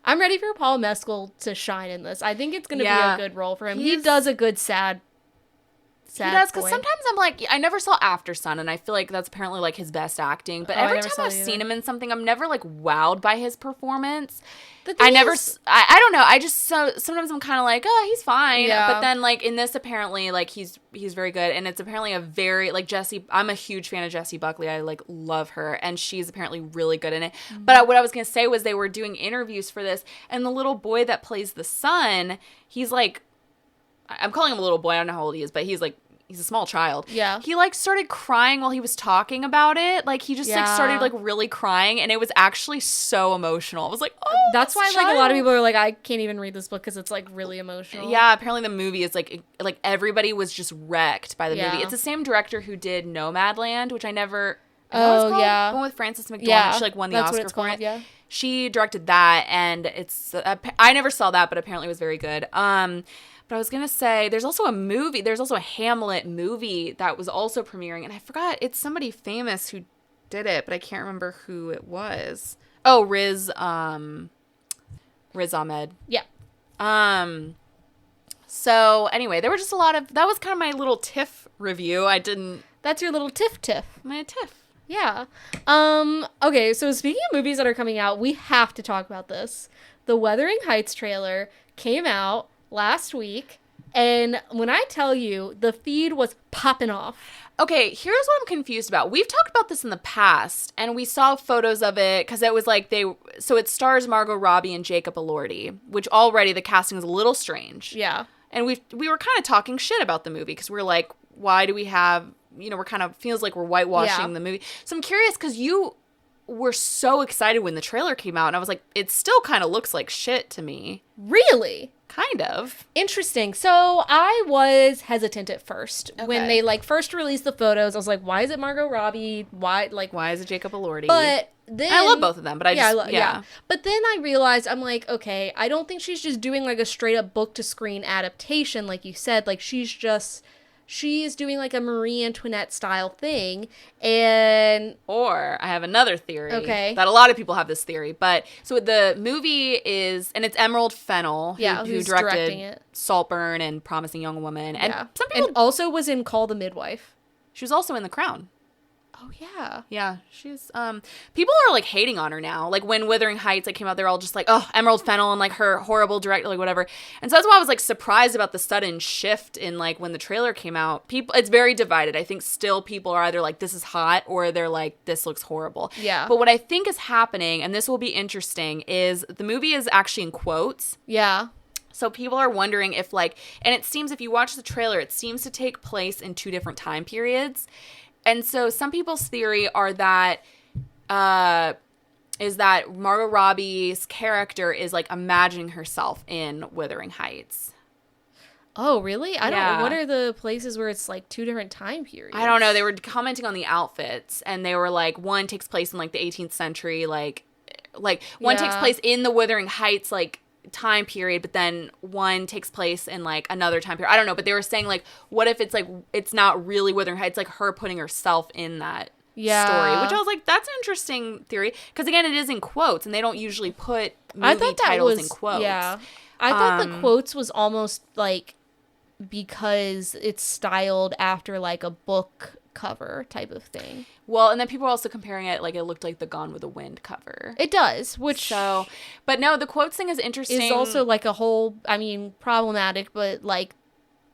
I'm ready for Paul Mescal to shine in this. I think it's going to be a good role for him. He does a good sad he does, because sometimes I'm like, I never saw After Sun, and I feel like that's apparently like his best acting. But every time I've seen him in something, I'm never like wowed by his performance. I don't know. I just sometimes I'm kind of like, oh, he's fine. Yeah. But then like in this, apparently like he's very good, and it's apparently a very like Jessie. I'm a huge fan of Jessie Buckley. I like love her, and she's apparently really good in it. Mm-hmm. But what I was gonna say was they were doing interviews for this, and the little boy that plays the son, he's like, I'm calling him a little boy. I don't know how old he is, but he's a small child. Yeah. He like started crying while he was talking about it. Like he just like started like really crying, and it was actually so emotional. I was like, oh, that's why like a lot of people are like, I can't even read this book because it's like really emotional. Yeah. Apparently the movie is like everybody was just wrecked by the movie. It's the same director who did Nomadland, which I never Is that what it's Oh, called? yeah. The one with Frances McDormand. Yeah. She like won the That's what Oscar it's for called, it. yeah. She directed that, and it's I never saw that, but apparently it was very good. But I was gonna say there's also a movie. There's also a Hamlet movie that was also premiering, and I forgot it's somebody famous who did it, but I can't remember who it was. Oh, Riz Ahmed. Yeah. So anyway, there were just a lot of that was kind of my little TIFF review. That's your little tiff. My TIFF. Yeah. Okay, so speaking of movies that are coming out, we have to talk about this. The Wuthering Heights trailer came out last week, and when I tell you, the feed was popping off. Okay, here's what I'm confused about. We've talked about this in the past, and we saw photos of it because it was like so it stars Margot Robbie and Jacob Elordi, which already the casting is a little strange. Yeah. And we were kind of talking shit about the movie because we're like, why do we have, we're kind of feels like we're whitewashing the movie. So I'm curious because you were so excited when the trailer came out, and I was like, it still kind of looks like shit to me. Really? Kind of. Interesting. So I was hesitant at first. Okay. When they first released the photos, I was like, why is it Margot Robbie? Why is it Jacob Elordi? But then I love both of them, but yeah. But then I realized, I'm like, okay, I don't think she's just doing like a straight up book to screen adaptation, like you said. Like she's doing like a Marie Antoinette style thing. Or I have another theory. Okay. That a lot of people have this theory. But so the movie is, and it's Emerald Fennell who directing it. Saltburn and Promising Young Woman. And some people also was in Call the Midwife. She was also in The Crown. Oh yeah. Yeah, she's people are like hating on her now. Like when Wuthering Heights came out, they're all just like, oh, Emerald Fennell and like her horrible director, like whatever. And so that's why I was like surprised about the sudden shift in like when the trailer came out. It's very divided. I think still people are either like, this is hot, or they're like, this looks horrible. Yeah. But what I think is happening, and this will be interesting, is the movie is actually in quotes. Yeah. So people are wondering if like, and it seems if you watch the trailer, it seems to take place in 2 different time periods. And so some people's theory is that Margot Robbie's character is like imagining herself in Wuthering Heights. Oh, really? I don't. What are the places where it's like 2 different time periods? I don't know. They were commenting on the outfits, and they were like, one takes place in like the 18th century, like one takes place in the Wuthering Heights like time period, but then one takes place in like another time period. I don't know, but they were saying like, what if it's like it's not really Wuthering Heights, like her putting herself in that story, which I was like, that's an interesting theory, because again, it is in quotes, and they don't usually put movie titles in quotes. Yeah, I thought the quotes was almost like because it's styled after like a book cover type of thing. Well, and then people are also comparing it, like it looked like the Gone with the Wind cover. It does, which but no, the quotes thing is interesting. Is also like a whole, I mean, problematic, but like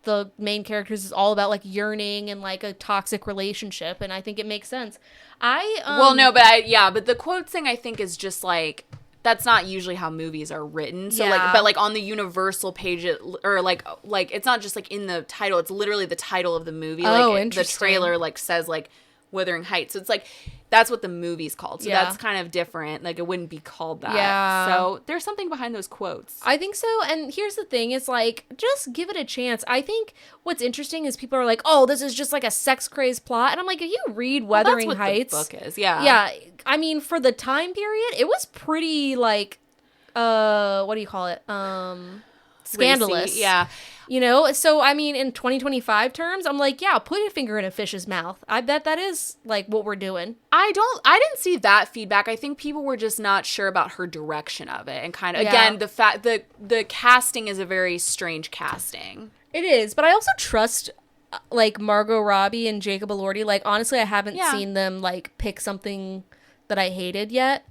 the main characters is all about like yearning and like a toxic relationship, and I think it makes sense. But the quotes thing I think is just like, that's not usually how movies are written. So like on the Universal page, or like it's not just like in the title, it's literally the title of the movie. The trailer like says like Wuthering Heights. So it's like, that's what the movie's called. So that's kind of different. Like it wouldn't be called that. Yeah. So there's something behind those quotes. I think so. And here's the thing, it's like, just give it a chance. I think what's interesting is people are like, oh, this is just like a sex crazed plot. And I'm like, if you read Wuthering Heights, the book is. Yeah. Yeah. I mean, for the time period, it was pretty like, what do you call it? Scandalous. Racy. Yeah. You know, so I mean, in 2025 terms, I'm like, yeah, put a finger in a fish's mouth. I bet that is like what we're doing. I didn't see that feedback. I think people were just not sure about her direction of it, and kind of again the fact that the casting is a very strange casting. It is, but I also trust like Margot Robbie and Jacob Elordi. Like honestly, I haven't seen them like pick something that I hated yet.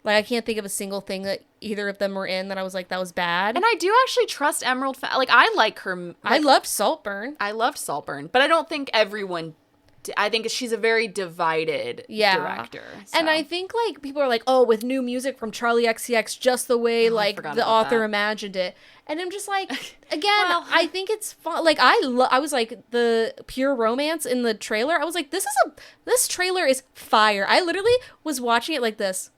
Like, I can't think of a single thing that either of them were in that I was like, that was bad. And I do actually trust Emerald Fennell. Like, I like her. Like, I loved Saltburn. I loved Saltburn. But I don't think everyone... I think she's a very divided director. So. And I think, like, people are like, oh, with new music from Charlie XCX, just the way, like, the author imagined it. And I'm just like, again, I think it's fun. Like, I was like, the pure romance in the trailer, I was like, this trailer is fire. I literally was watching it like this.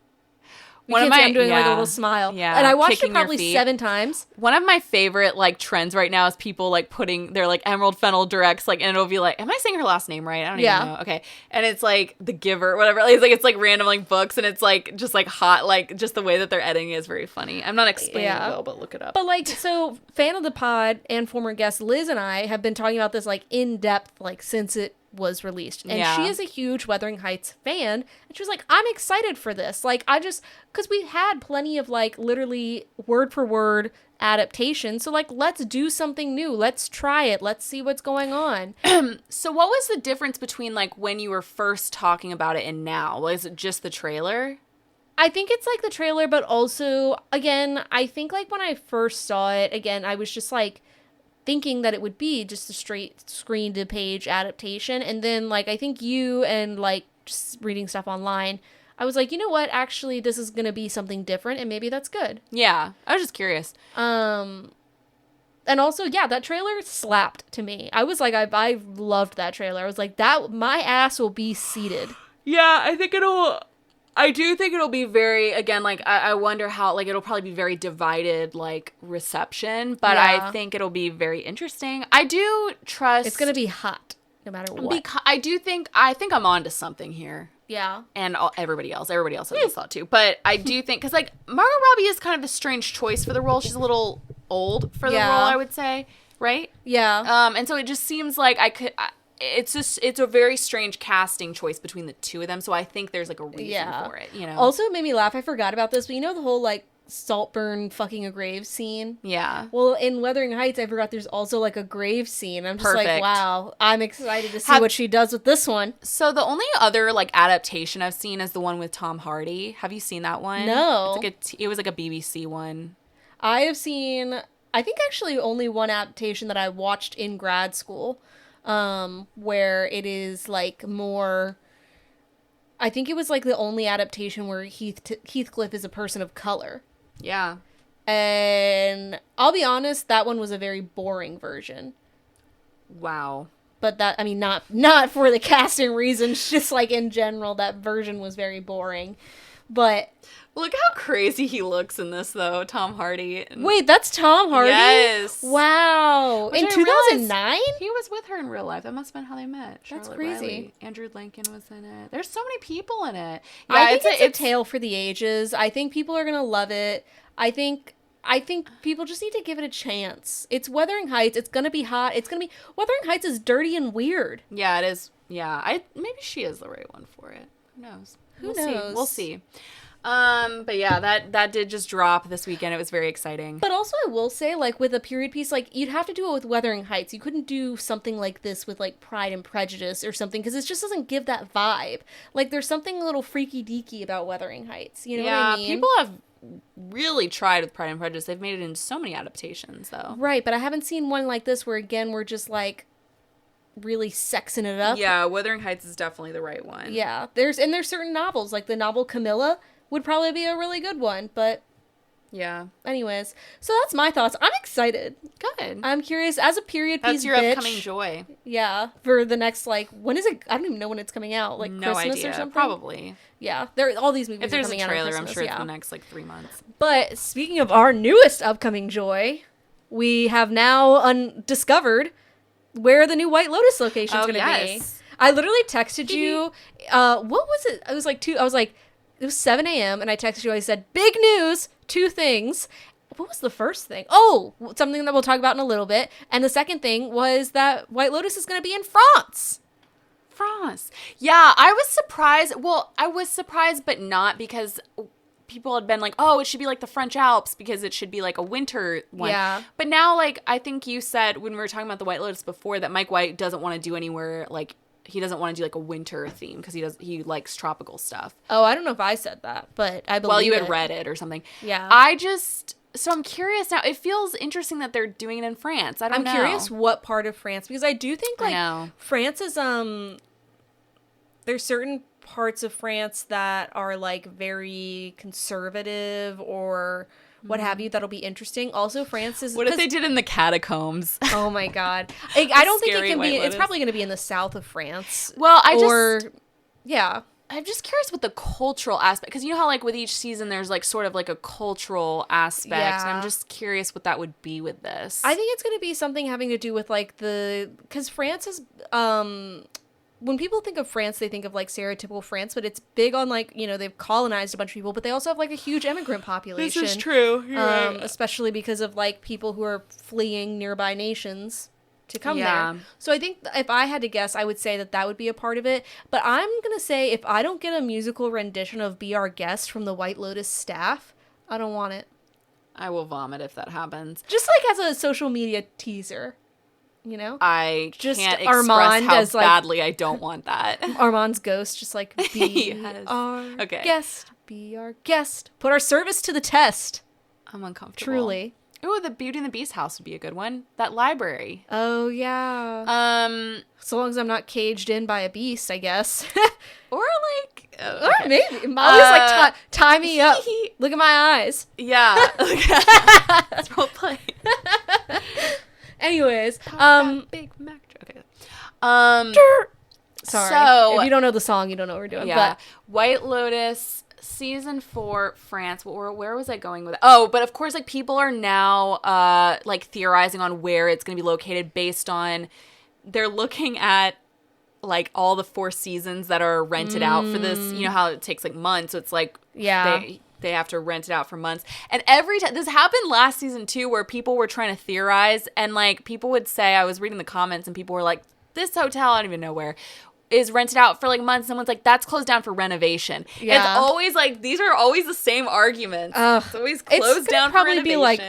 You can't see I'm doing like a little smile. Yeah, and I watched it probably 7 times. One of my favorite like trends right now is people like putting their like Emerald Fennell directs like, and it'll be like, am I saying her last name right? I don't even know. Okay, and it's like The Giver, whatever. It's like random like books, and it's like just like hot, like just the way that they're editing is very funny. I'm not explaining it well, but look it up. But like, so fan of the pod and former guest Liz and I have been talking about this like in depth like since it was released, and she is a huge Wuthering Heights fan, and she was like, I'm excited for this, like I just because we had plenty of like literally word for word adaptation, so like let's do something new, let's try it, let's see what's going on. So what was the difference between like when you were first talking about it and now? Was it just the trailer? I think it's like the trailer, but also again I think like when I first saw it, again I was just like thinking that it would be just a straight screen to page adaptation, and then like I think you and like just reading stuff online, I was like, you know what, actually this is gonna be something different, and maybe that's good. Yeah, I was just curious. And also that trailer slapped to me. I was like, I loved that trailer. I was like, that my ass will be seated. Yeah, I do think it'll be very, again, like, I wonder how, like, it'll probably be very divided, like, reception, but I think it'll be very interesting. I do trust... It's going to be hot, no matter what. I think I'm onto something here. Yeah. And everybody else has this thought, too. But I do think, because, like, Margot Robbie is kind of a strange choice for the role. She's a little old for the role, I would say, right? Yeah. And so it just seems like it's a very strange casting choice between the two of them, so I think there's like a reason for it, you know. Also, it made me laugh. I forgot about this, but you know the whole like Saltburn fucking a grave scene? Yeah. Well, in Wuthering Heights, I forgot there's also like a grave scene. I'm just like, wow, I'm excited to see what she does with this one. So the only other like adaptation I've seen is the one with Tom Hardy. Have you seen that one? No. It was like a BBC one. I have seen, I think actually only one adaptation that I watched in grad school. Where it is like more, I think it was like the only adaptation where Heathcliff is a person of color. Yeah. And I'll be honest, that one was a very boring version. Wow. But that, I mean, not for the casting reasons, just like in general, that version was very boring. But look how crazy he looks in this, though, Tom Hardy. Wait, that's Tom Hardy? Yes. Wow. In 2009? He was with her in real life. That must have been how they met. That's Charlotte crazy. Riley. Andrew Lincoln was in it. There's so many people in it. Yeah, I think it's a tale for the ages. I think people are going to love it. I think people just need to give it a chance. It's Wuthering Heights. It's going to be hot. Wuthering Heights is dirty and weird. Yeah, it is. Yeah, maybe she is the right one for it. Who knows? Who knows? We'll see. But yeah, that did just drop this weekend. It was very exciting. But also I will say, like, with a period piece, like, you'd have to do it with Wuthering Heights. You couldn't do something like this with, like, Pride and Prejudice or something, because it just doesn't give that vibe. Like, there's something a little freaky-deaky about Wuthering Heights. You know what I mean? Yeah, people have really tried with Pride and Prejudice. They've made it in so many adaptations, though. Right, but I haven't seen one like this where, again, we're just, like, really sexing it up. Yeah, Wuthering Heights is definitely the right one. Yeah, there's certain novels, like the novel Camilla would probably be a really good one, but yeah. Anyways, so that's my thoughts. I'm excited. Good. I'm curious as a period piece. That's your bitch, upcoming joy. Yeah, for the next when is it? I don't even know when it's coming out. Like no Christmas idea. or something. Probably. Yeah, all these movies. If there's are coming a trailer, out on I'm Christmas, sure it's the next 3 months. But speaking of our newest upcoming joy, we have now discovered where the new White Lotus location is going to be. I literally texted you. What was it? I was like it was 7 a.m. and I texted you. I said, big news, 2 things. What was the first thing? Oh, something that we'll talk about in a little bit. And the second thing was that White Lotus is going to be in France. Yeah, I was surprised. Well, I was surprised, but not because people had been like, oh, it should be like the French Alps because it should be like a winter one. Yeah. But now, like, I think you said when we were talking about the White Lotus before that Mike White doesn't want to do anywhere like he doesn't want to do like a winter theme because he likes tropical stuff. Oh, I don't know if I said that, but I believe well, you had read it or something. Yeah. So I'm curious now. It feels interesting that they're doing it in France. I'm curious what part of France, because I do think like France is there's certain parts of France that are like very conservative or what have you that'll be interesting. Also, France is... What if they did in the catacombs? Oh my god. I don't think it can be... It's probably going to be in the south of France. Well, yeah. I'm just curious with the cultural aspect, because you know how like with each season there's like sort of like a cultural aspect, and I'm just curious what that would be with this. I think it's going to be something having to do with like because France is when people think of France, they think of like stereotypical France, but it's big on like, you know, they've colonized a bunch of people, but they also have like a huge immigrant population. This is true. You're right. Especially because of like people who are fleeing nearby nations to come there. So I think if I had to guess, I would say that would be a part of it. But I'm going to say if I don't get a musical rendition of Be Our Guest from the White Lotus staff, I don't want it. I will vomit if that happens. Just like as a social media teaser. You know, I just can't express Armand how as, like, badly I don't want that. Armand's ghost, just like be our guest, be our guest, put our service to the test. I'm uncomfortable. Truly. Ooh, the Beauty and the Beast house would be a good one. That library. Oh yeah. So long as I'm not caged in by a beast, I guess. Or like, or maybe Molly's like tie me up. Look at my eyes. Yeah. That's role play. Anyways, Big Mac. Okay. Sorry. So if you don't know the song, you don't know what we're doing. Yeah. But White Lotus season 4, France. Where was I going with it? Oh, but of course, like people are now like theorizing on where it's going to be located based on they're looking at like all the 4 seasons that are rented out for this. You know how it takes like months. So it's like they have to rent it out for months. And every time, this happened last season too, where people were trying to theorize, and like people would say, I was reading the comments and people were like, this hotel, I don't even know where, is rented out for like months. Someone's like, that's closed down for renovation. Yeah. It's always like, these are always the same arguments. It's always closed down for renovation. Be like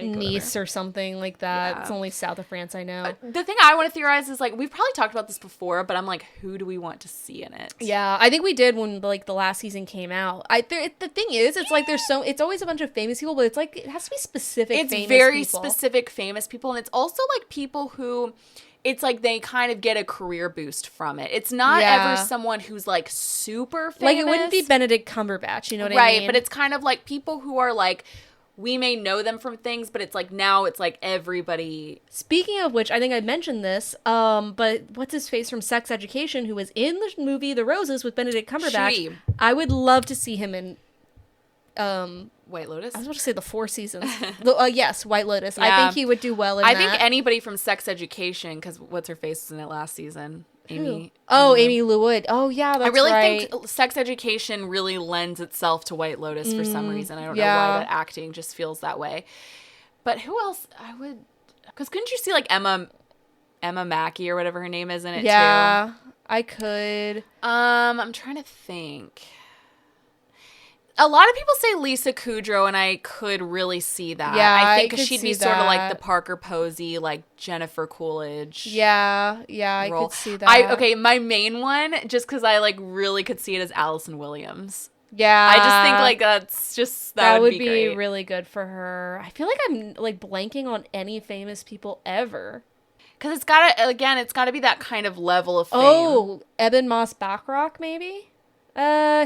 Nice or something like that. Yeah. It's only south of France, I know. The thing I want to theorize is like, we've probably talked about this before, but I'm like, who do we want to see in it? Yeah, I think we did when like the last season came out. The thing is, it's like it's always a bunch of famous people, but it's like it has to be specific. It's famous very people. Specific famous people, and it's also like people who. It's like they kind of get a career boost from it. It's not ever someone who's like super famous. Like it wouldn't be Benedict Cumberbatch, you know what I mean? Right, but it's kind of like people who are like, we may know them from things, but it's like now it's like everybody. Speaking of which, I think I mentioned this, but what's his face from Sex Education, who was in the movie The Roses with Benedict Cumberbatch. I would love to see him in White Lotus? I was about to say the 4 seasons. Yes, White Lotus. Yeah. I think he would do well in that. I think anybody from Sex Education, because what's her face was in it last season? Amy. Amy Lou Wood. Oh, yeah, that's right. I really think Sex Education really lends itself to White Lotus for some reason. I don't know why that acting just feels that way. But who else I would... Because couldn't you see like Emma Mackey or whatever her name is in it too? Yeah, I could. I'm trying to think... A lot of people say Lisa Kudrow, and I could really see that. Yeah, I think because she'd be sort of like the Parker Posey, like Jennifer Coolidge. Yeah, I could see that. Okay, my main one, just because I like really could see it as Allison Williams. Yeah, I just think like that would be great. Really good for her. I feel like I'm like blanking on any famous people ever. Because it's gotta be that kind of level of fame. Oh, Eben Moss Bachrach, maybe.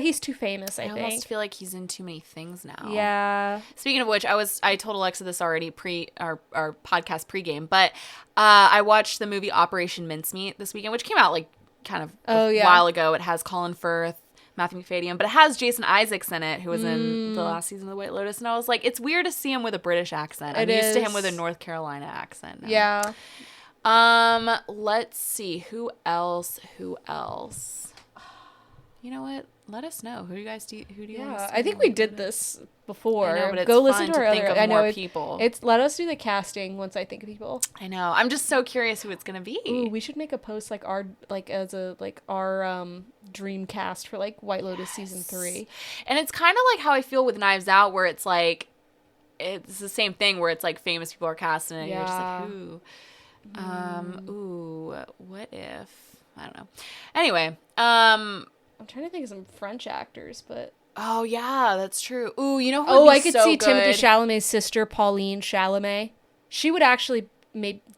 He's too famous, I think. I almost feel like he's in too many things now. Yeah. Speaking of which, I told Alexa this already our podcast pregame, but I watched the movie Operation Mincemeat this weekend, which came out like kind of a while ago. It has Colin Firth, Matthew Macfadyen, but it has Jason Isaacs in it, who was in the last season of The White Lotus, and I was like, it's weird to see him with a British accent. I'm used to him with a North Carolina accent now. Yeah. Let's see. Who else? You know what? Let us know. Who do you guys do? I think we did this before. I know, but it's Go fun listen to our think other. of more people. Let us do the casting once I think of people. I know. I'm just so curious who it's gonna be. Ooh, we should make a post like our dream cast for like White Lotus season 3. And it's kind of like how I feel with Knives Out, where it's like it's the same thing where it's like famous people are cast in it, and you're just like, who? What if? I don't know. Anyway, I'm trying to think of some French actors, but... Oh, yeah, that's true. Ooh, you know who would be I could so see good? Timothée Chalamet's sister, Pauline Chalamet. She would actually...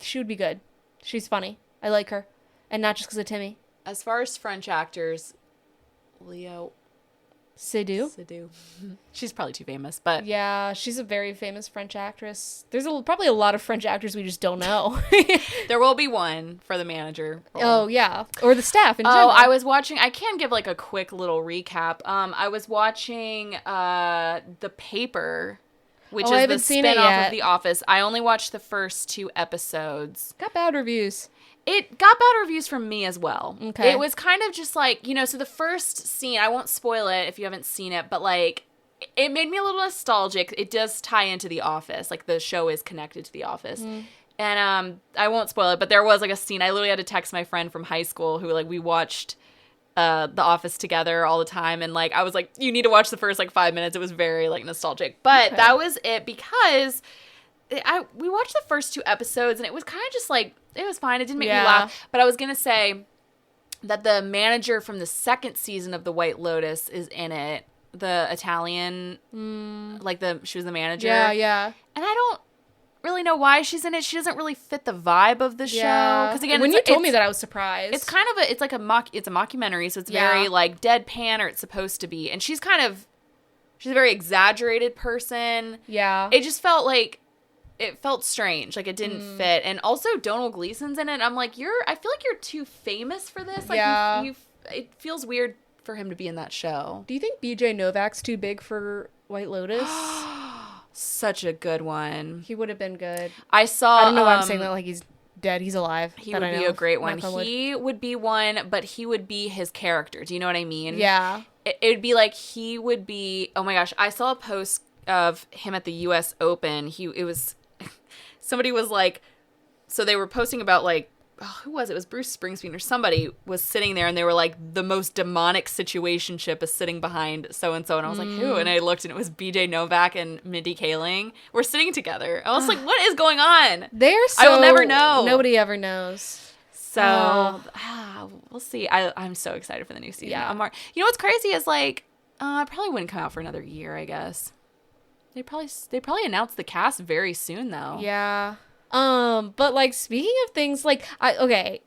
She would be good. She's funny. I like her. And not just because of Timmy. As far as French actors, Leo... Seydoux. She's probably too famous, but Yeah, she's a very famous French actress. There's probably a lot of French actors we just don't know. there will be one for the manager role. Oh, yeah. Or the staff in general. I was watching, I can give like a quick little recap. I was watching The Paper, which I is haven't the seen it spin-off yet. of The Office. I only watched the first 2 episodes. Got bad reviews. It got bad reviews from me as well. Okay. It was kind of just like, so the first scene, I won't spoil it if you haven't seen it, but like, it made me a little nostalgic. It does tie into The Office. Like, the show is connected to The Office. And I won't spoil it, but there was like a scene. I literally had to text my friend from high school who like we watched The Office together all the time, and like I was like, you need to watch the first like 5 minutes. It was very like nostalgic, but that was it because we watched the first 2 episodes and it was kind of just like it was fine. It didn't make me laugh, but I was gonna say that the manager from the second season of The White Lotus is in it. The Italian, she was the manager. Yeah. And I don't really know why she's in it. She doesn't really fit the vibe of the show. Because again, when you told me that, I was surprised. It's kind of it's a mockumentary, so it's very like deadpan, or it's supposed to be. And she's a very exaggerated person. Yeah. It just felt like it felt strange, like it didn't fit. And also Donald Gleason's in it. I'm like, I feel like you're too famous for this. Like it feels weird for him to be in that show. Do you think BJ Novak's too big for White Lotus? Such a good one. He would have been good. I don't know why I'm saying that like he's dead. He's alive. He would be a great one. He would be one, but he would be his character. Do you know what I mean? Yeah. It would be like he would be, oh my gosh, I saw a post of him at the US Open. Somebody was like, so they were posting about like, who was it? It was Bruce Springsteen or somebody was sitting there and they were like, the most demonic situationship is sitting behind so-and-so. And I was like, who? And I looked and it was BJ Novak and Mindy Kaling. We're sitting together. I was like, what is going on? I will never know. Nobody ever knows. So we'll see. I'm so excited for the new season. Yeah. You know what's crazy is like, it probably wouldn't come out for another year, I guess. They probably announced the cast very soon though. Yeah. But like speaking of things like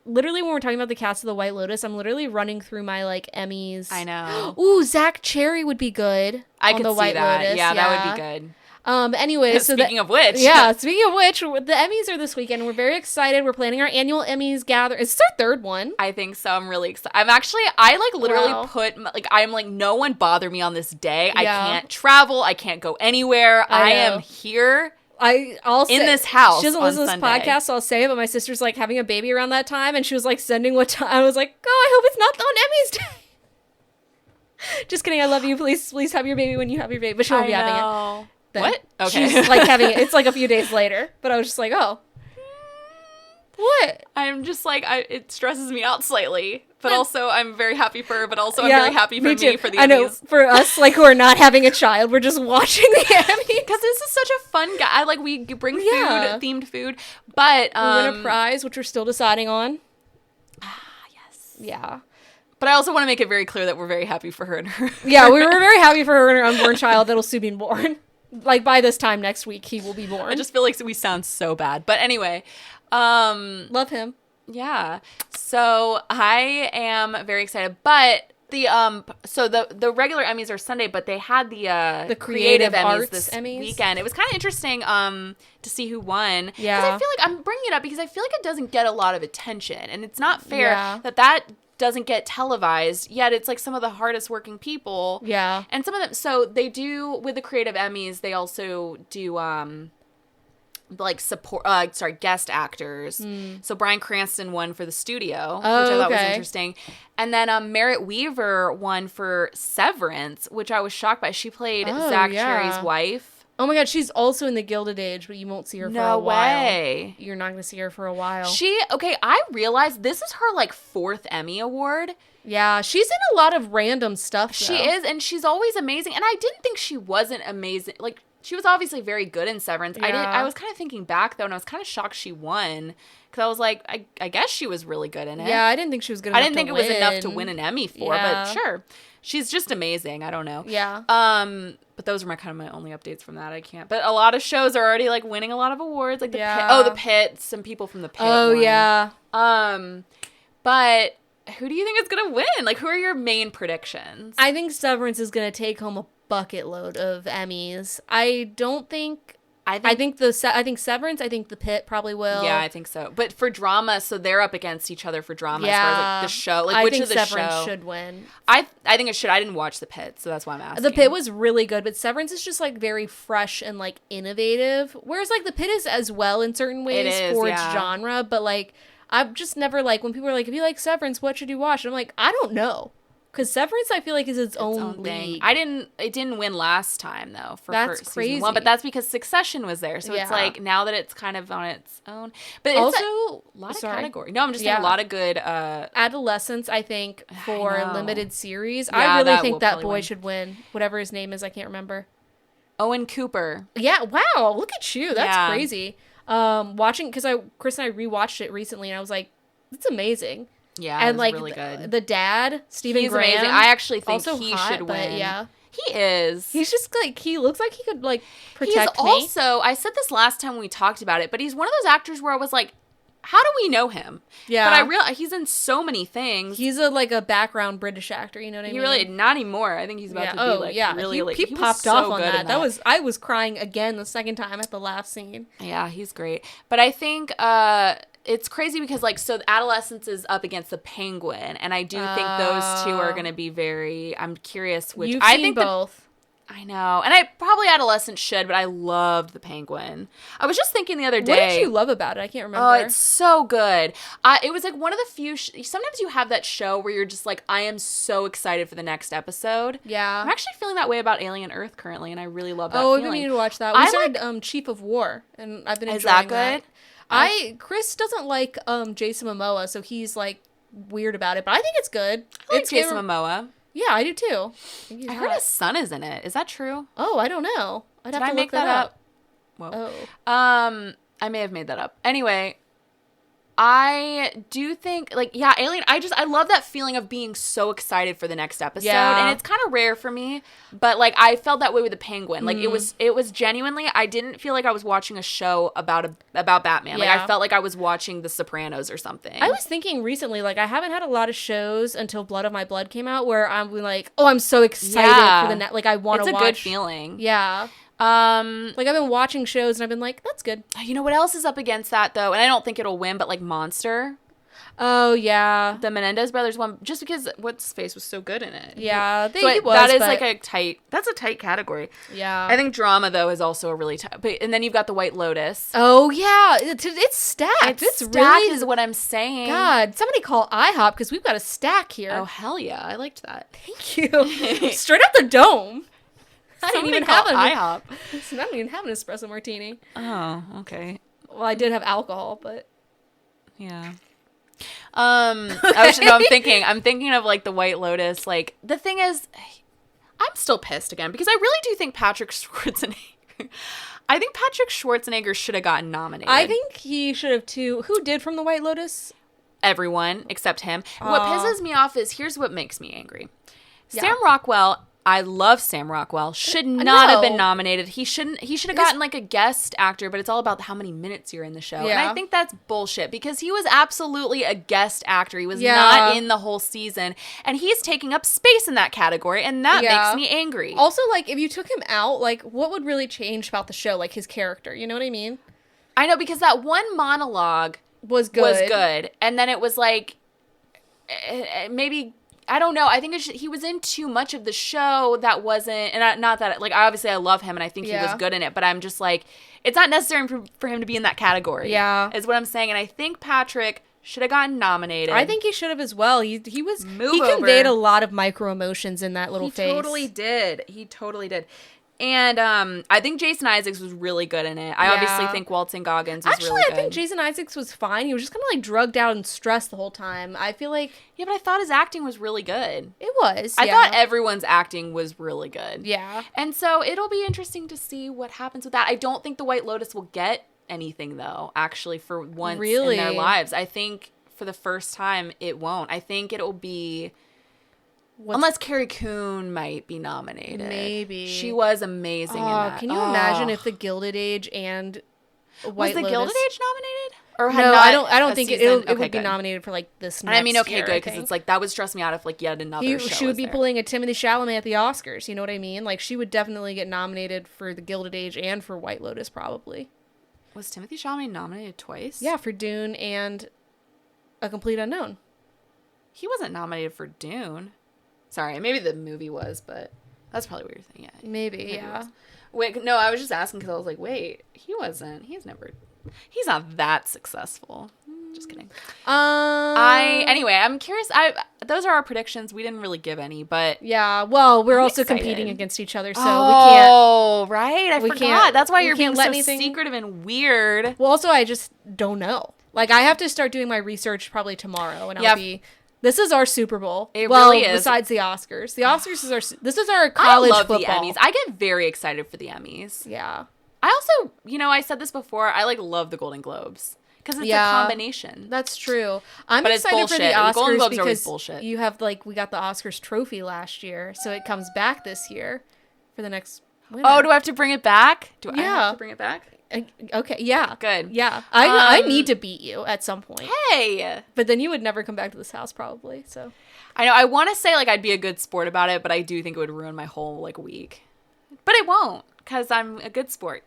literally when we're talking about the cast of The White Lotus, I'm literally running through my like Emmys. I know. Ooh, Zach Cherry would be good. I could The see White that. Lotus. Yeah, that would be good. Anyway, speaking of which, the Emmys are this weekend. We're very excited. We're planning our annual Emmys gather. Is this our third one? I think so. I'm really excited. I like literally put like I'm like no one bother me on this day. Yeah. I can't travel. I can't go anywhere. I am here. I'll say, in this house. She doesn't listen to this podcast, so I'll say it, but my sister's like having a baby around that time, and she was like sending what time. I was like, I hope it's not on Emmy's day. Just kidding. I love you. Please have your baby when you have your baby. But she won't be having it. Then. What? Okay. She's like having it. It's like a few days later. But I was just like, what? I'm just like, it stresses me out slightly. But also, I'm very happy for her. But also, I'm very happy for me for the Emmys. I know, for us, like, who are not having a child, we're just watching the Emmys. Because this is such a fun guy. Like, we bring themed food. But we win a prize, which we're still deciding on. Yes. Yeah. But I also want to make it very clear that we're very happy for her and her. Yeah, we were very happy for her and her unborn child that'll soon be born. Like, by this time next week, he will be born. I just feel like we sound so bad. But anyway. Love him. Yeah. So I am very excited. But the regular Emmys are Sunday, but they had the creative Emmys this weekend. It was kind of interesting to see who won. Yeah. Because I feel like I'm bringing it up because I feel like it doesn't get a lot of attention. And it's not fair that doesn't get televised, yet it's like some of the hardest working people. Yeah. And some of them, so they do, with the creative Emmys, they also do like guest actors. So Bryan Cranston won for The Studio, which I thought was interesting. And then Merritt Wever won for Severance, which I was shocked by. She played Zach Cherry's wife. Oh my God, she's also in The Gilded Age, but you won't see her for a while. No way. You're not going to see her for a while. I realized this is her like 4th Emmy award. Yeah, she's in a lot of random stuff, though. She is, and she's always amazing. And I didn't think she wasn't amazing. Like, she was obviously very good in Severance. Yeah. I was kind of thinking back, though, and I was kind of shocked she won. Because I was like, I guess she was really good in it. Yeah, I didn't think she was good enough to win. I didn't think it was enough to win an Emmy for, but sure. She's just amazing. I don't know. Yeah. But those are my only updates from that. I can't. But a lot of shows are already like winning a lot of awards. Like the Pit. Oh, the Pit. Some people from the Pit. Oh, won. yeah. But who do you think is gonna win? Like, who are your main predictions? I think Severance is gonna take home a bucket load of Emmys. I think Severance. I think The Pit probably will. Yeah, I think so. But for drama, so they're up against each other for drama as far as like the show. Like, which of the Severance should win. I think it should. I didn't watch The Pit, so that's why I'm asking. The Pit was really good, but Severance is just like very fresh and like innovative. Whereas like The Pit is as well in certain ways for its genre, but like I've just never like when people are like, if you like Severance, what should you watch? And I'm like, I don't know. Because Severance, I feel like, is its own league. thing. It didn't win last time, though, for that's crazy. Season 1. But that's because Succession was there. So it's like, now that it's kind of on its own. But it's also, a lot of categories. No, I'm just saying a lot of good... Adolescence, I think, for a limited series. I really think that boy should win. Whatever his name is, I can't remember. Owen Cooper. Yeah, wow, look at you. That's crazy. Watching, because Chris and I rewatched it recently, and I was like, it's amazing. Yeah, and like really good. The dad, Stephen He's Graham, amazing. I actually think also he hot, should win. Yeah, he is. He's just like, he looks like he could like protect me. He's also, I said this last time we talked about it, but he's one of those actors where I was like, how do we know him? Yeah, but I realize he's in so many things. He's a background British actor. You know what I mean? He really not anymore. I think he's about to be really he popped off on that. I was crying again the second time at the last scene. Yeah, he's great. But I think it's crazy because so Adolescence is up against The Penguin, and I do think those two are going to be very. I'm curious which. I think both. I know, and I probably Adolescence should, but I loved The Penguin. I was just thinking the other day. What did you love about it? I can't remember. Oh, it's so good. It was like one of the few. Sometimes you have that show where you're just like, I am so excited for the next episode. Yeah, I'm actually feeling that way about Alien Earth currently, and I really love that. Oh, we need to watch that. We started Chief of War, and I've been enjoying that. Chris doesn't like Jason Momoa, so he's like weird about it, but I think it's good. I like Jason Momoa. Yeah, I do too. I heard his son is in it. Is that true? Oh, I don't know. I'd have to look that up. Whoa. Oh. I may have made that up. Anyway, I do think Alien. I love that feeling of being so excited for the next episode, and it's kind of rare for me. But I felt that way with The Penguin. It was genuinely. I didn't feel like I was watching a show about Batman. I felt like I was watching The Sopranos or something. I was thinking recently, I haven't had a lot of shows until Blood of My Blood came out where I'm like, oh, I'm so excited for the next. I want to watch. It's a good feeling. Yeah. I've been watching shows and I've been like, that's good. You know what else is up against that though? And I don't think it'll win, but Monster. Oh yeah, the Menendez brothers one, just because what's his face was so good in it. Yeah, that's a tight category. Yeah, I think drama though is also a really tight. And then you've got The White Lotus. Oh yeah, it's stacked. It's stacked really is what I'm saying. God, somebody call IHOP because we've got a stack here. Oh hell yeah, I liked that. Thank you. Straight out the dome. I didn't even have IHOP. I don't even have an espresso martini. Oh, okay. Well, I did have alcohol, but yeah. I'm thinking of The White Lotus. The thing is, I'm still pissed again because I really do think Patrick Schwarzenegger should have gotten nominated. I think he should have too. Who did from The White Lotus? Everyone except him. What pisses me off is here's what makes me angry. Yeah. Sam Rockwell. I love Sam Rockwell. Should not have been nominated. He should have gotten a guest actor, but it's all about how many minutes you're in the show. Yeah. And I think that's bullshit because he was absolutely a guest actor. He was not in the whole season, and he's taking up space in that category, and that makes me angry. Also, if you took him out, what would really change about the show? His character, you know what I mean? I know, because that one monologue was good. And then it was maybe... I don't know. I think he was in too much of the show that wasn't, and not that, obviously I love him and I think he was good in it, but I'm just it's not necessary for him to be in that category. Yeah. Is what I'm saying. And I think Patrick should have gotten nominated. I think he should have as well. He conveyed a lot of micro emotions in that little face. He totally did. And I think Jason Isaacs was really good in it. I obviously think Walton Goggins was really good. I think Jason Isaacs was fine. He was just kind of drugged out and stressed the whole time. I feel like... Yeah, but I thought his acting was really good. It was, I thought everyone's acting was really good. Yeah. And so it'll be interesting to see what happens with that. I don't think The White Lotus will get anything, though, actually, for once in their lives. I think for the first time, it won't. I think it'll be... Unless Carrie Coon might be nominated. Maybe. She was amazing in that. Can you imagine if The Gilded Age and White Lotus... Was The Gilded Age nominated? Or had No, not I don't a think season? it Okay, would be good. nominated for like this And next I mean, okay, year, good, I because it's think. like that would stress me out if like yet another show She would was be there. pulling a Timothée Chalamet at the Oscars. You know what I mean? Like she would definitely get nominated for The Gilded Age and for White Lotus, probably. Was Timothée Chalamet nominated twice? Yeah, for Dune and A Complete Unknown. He wasn't nominated for Dune. Sorry, maybe the movie was, but that's probably what you're thinking. Yeah, Maybe, yeah. Wait, no, I was just asking because I was like, wait, he wasn't. He's not that successful. Just kidding. Anyway, I'm curious. Those are our predictions. We didn't really give any, but yeah. Well, we're I'm also excited. competing against each other, so oh, right. I we forgot. can't- That's why we you're being can't let so anything- secretive and weird. Well, also, I just don't know. Like, I have to start doing my research probably tomorrow, and Yeah. I'll be. This is our Super Bowl. It really is. Besides the Oscars, the Oscars is this is our I college love football. the Emmys. I get very excited for the Emmys. Yeah. I also, I said this before. I love the Golden Globes because it's a combination. That's true. I'm But it's excited for the bullshit. The Golden Oscars Globes are always because bullshit. you have we got the Oscars trophy last year, so it comes back this year for the next winner. Oh, do I have to bring it back? Do I Yeah. have to bring it back? Okay, yeah. Good. Yeah. I need to beat you at some point. Hey. But then you would never come back to this house probably, so. I know. I want to say I'd be a good sport about it, but I do think it would ruin my whole week. But it won't because I'm a good sport.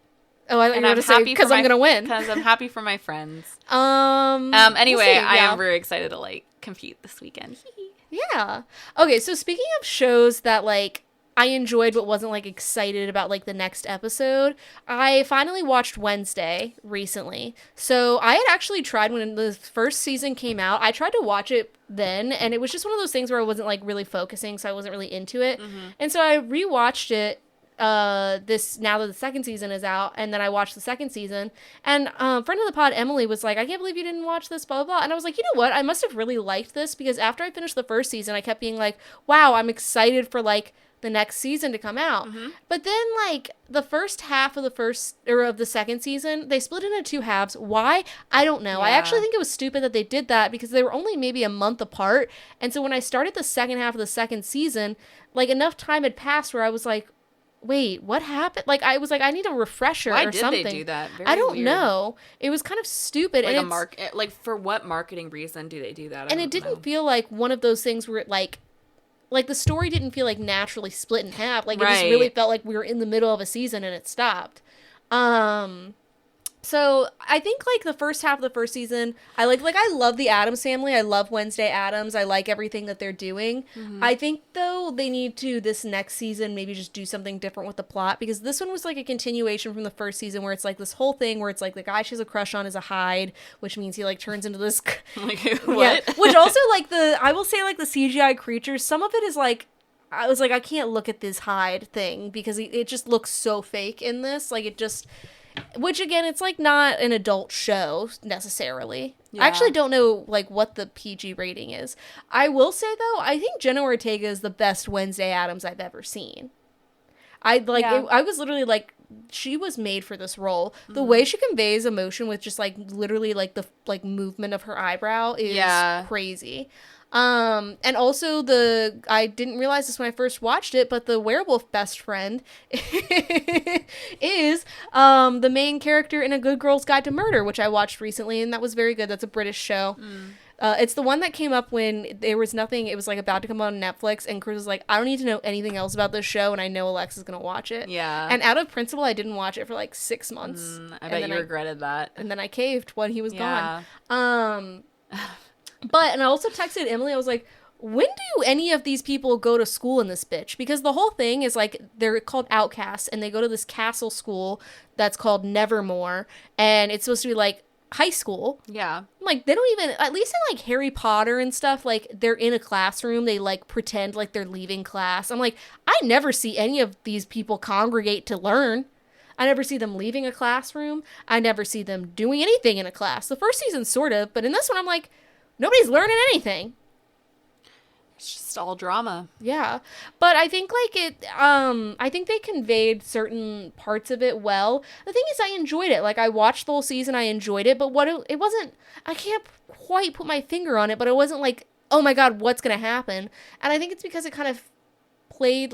Oh, I thought you were going to say because I'm going to win. Because I'm happy for my friends. we'll Anyway, see, I yeah. am very excited to compete this weekend. Yeah. Okay, so speaking of shows that I enjoyed but wasn't excited about the next episode, I finally watched Wednesday recently. So I had actually tried when the first season came out. I tried to watch it then, and it was just one of those things where I wasn't really focusing, so I wasn't really into it. Mm-hmm. And so I rewatched it now that the second season is out, and then I watched the second season, and friend of the pod Emily was like, I can't believe you didn't watch this, blah blah blah. And I was like, you know what, I must have really liked this, because after I finished the first season I kept being like, wow, I'm excited for the next season to come out. Mm-hmm. But then the first half of the second season, they split into two halves. Why? I don't know. Yeah. I actually think it was stupid that they did that, because they were only maybe a month apart, and so when I started the second half of the second season, enough time had passed where I was like, wait, what happened? I was like, I need a refresher or something. Why did they do that? I don't know. It was kind of stupid. And for what marketing reason do they do that? It didn't feel like one of those things where the story didn't feel naturally split in half. It just really felt like we were in the middle of a season and it stopped. So I think the first half of the first season, I love the Addams family. I love Wednesday Addams. I like everything that they're doing. Mm-hmm. I think though they need to this next season maybe just do something different with the plot, because this one was a continuation from the first season where it's this whole thing where it's the guy she has a crush on is a Hyde, which means he turns into this what? Yeah. Which also I will say the CGI creatures, some of it is I was I can't look at this Hyde thing because it just looks so fake in this. It just, which again, it's not an adult show necessarily. Yeah. I actually don't know what the PG rating is. I will say though, I think Jenna Ortega is the best Wednesday Addams I've ever seen. I was literally she was made for this role. Mm-hmm. The way she conveys emotion with just literally the movement of her eyebrow is crazy. And also I didn't realize this when I first watched it, but the werewolf best friend is the main character in A Good Girl's Guide to Murder, which I watched recently, and that was very good. That's a British show. It's the one that came up when there was nothing, it was about to come on Netflix, and Chris was like, I don't need to know anything else about this show, and I know Alexa's gonna watch it. Yeah. And out of principle, I didn't watch it for 6 months. I bet you regretted that. And then I caved when he was gone. And I also texted Emily, I was like, when do any of these people go to school in this bitch? Because the whole thing is they're called outcasts, and they go to this castle school that's called Nevermore, and it's supposed to be high school. Yeah. They don't even, at least in Harry Potter and stuff, they're in a classroom, they pretend they're leaving class. I'm I never see any of these people congregate to learn. I never see them leaving a classroom. I never see them doing anything in a class. The first season sort of, but in this one I'm nobody's learning anything. It's just all drama. Yeah. But I think I think they conveyed certain parts of it well. The thing is, I enjoyed it. I watched the whole season, I enjoyed it, but it wasn't, I can't quite put my finger on it, but it wasn't oh my god, what's gonna happen? And I think it's because it kind of played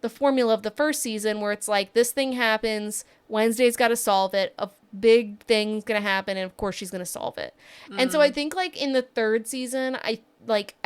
the formula of the first season where it's like this thing happens, Wednesday's got to solve it, a big thing's going to happen, and of course she's going to solve it. And so I think like in the third season, I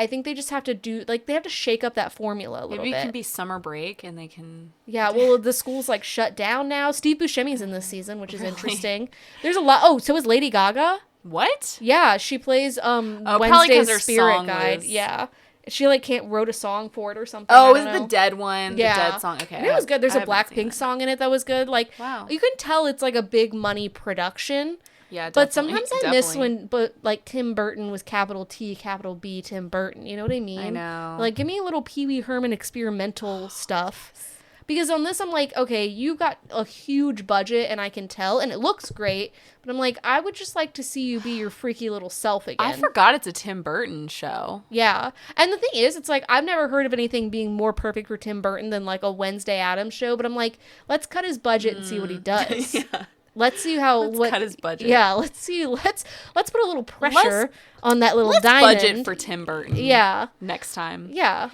think they just have to do like they have to shake up that formula a little bit. Maybe it can be summer break and they can. Yeah, well, the school's like shut down now. Steve Buscemi's in this season, which is interesting. There's a lot. Oh, so is Lady Gaga. What? Yeah, she plays Wednesday's spirit guide. Yeah. She like can't wrote a song for it or something. Oh, is it the Dead one? Yeah. The Dead song. Okay. And it was good. There's a Blackpink song in it that was good. Like, wow. You can tell it's like a big money production. Yeah, but sometimes I miss when, like Tim Burton was capital T, capital B, Tim Burton. You know what I mean? I know. Like, give me a little Pee Wee Herman experimental stuff. Because on this, I'm like, okay, you got a huge budget, and I can tell, and it looks great. But I'm like, I would just like to see you be your freaky little self again. I forgot it's a Tim Burton show. Yeah. And the thing is, it's like, I've never heard of anything being more perfect for Tim Burton than like a Wednesday Addams show. But I'm like, let's cut his budget and see what he does. Yeah. Let's see how. Let's cut his budget. Yeah, let's see. Let's put a little pressure on that little diamond. Budget for Tim Burton. Yeah. Next time. Yeah.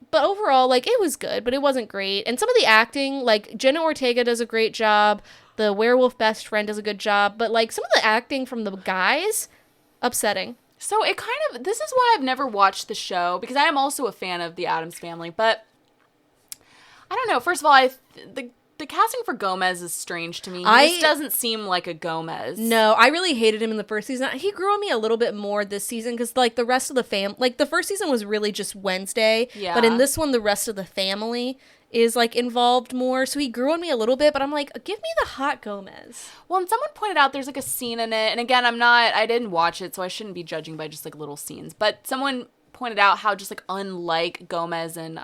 But overall, like, it was good, but it wasn't great. And some of the acting, like, Jenna Ortega does a great job. The werewolf best friend does a good job. But, like, some of the acting from the guys, upsetting. So it kind of, this is why I've never watched the show, because I am also a fan of the Addams Family. But, I don't know. First of all, the casting for Gomez is strange to me. He doesn't seem like a Gomez. No, I really hated him in the first season. He grew on me a little bit more this season because, like, the rest of the like, the first season was really just Wednesday. Yeah. But in this one, the rest of the family is, like, involved more. So he grew on me a little bit, but I'm like, give me the hot Gomez. Well, and someone pointed out there's, like, a scene in it. And again, I didn't watch it, so I shouldn't be judging by just, like, little scenes. But someone pointed out how just like unlike Gomez and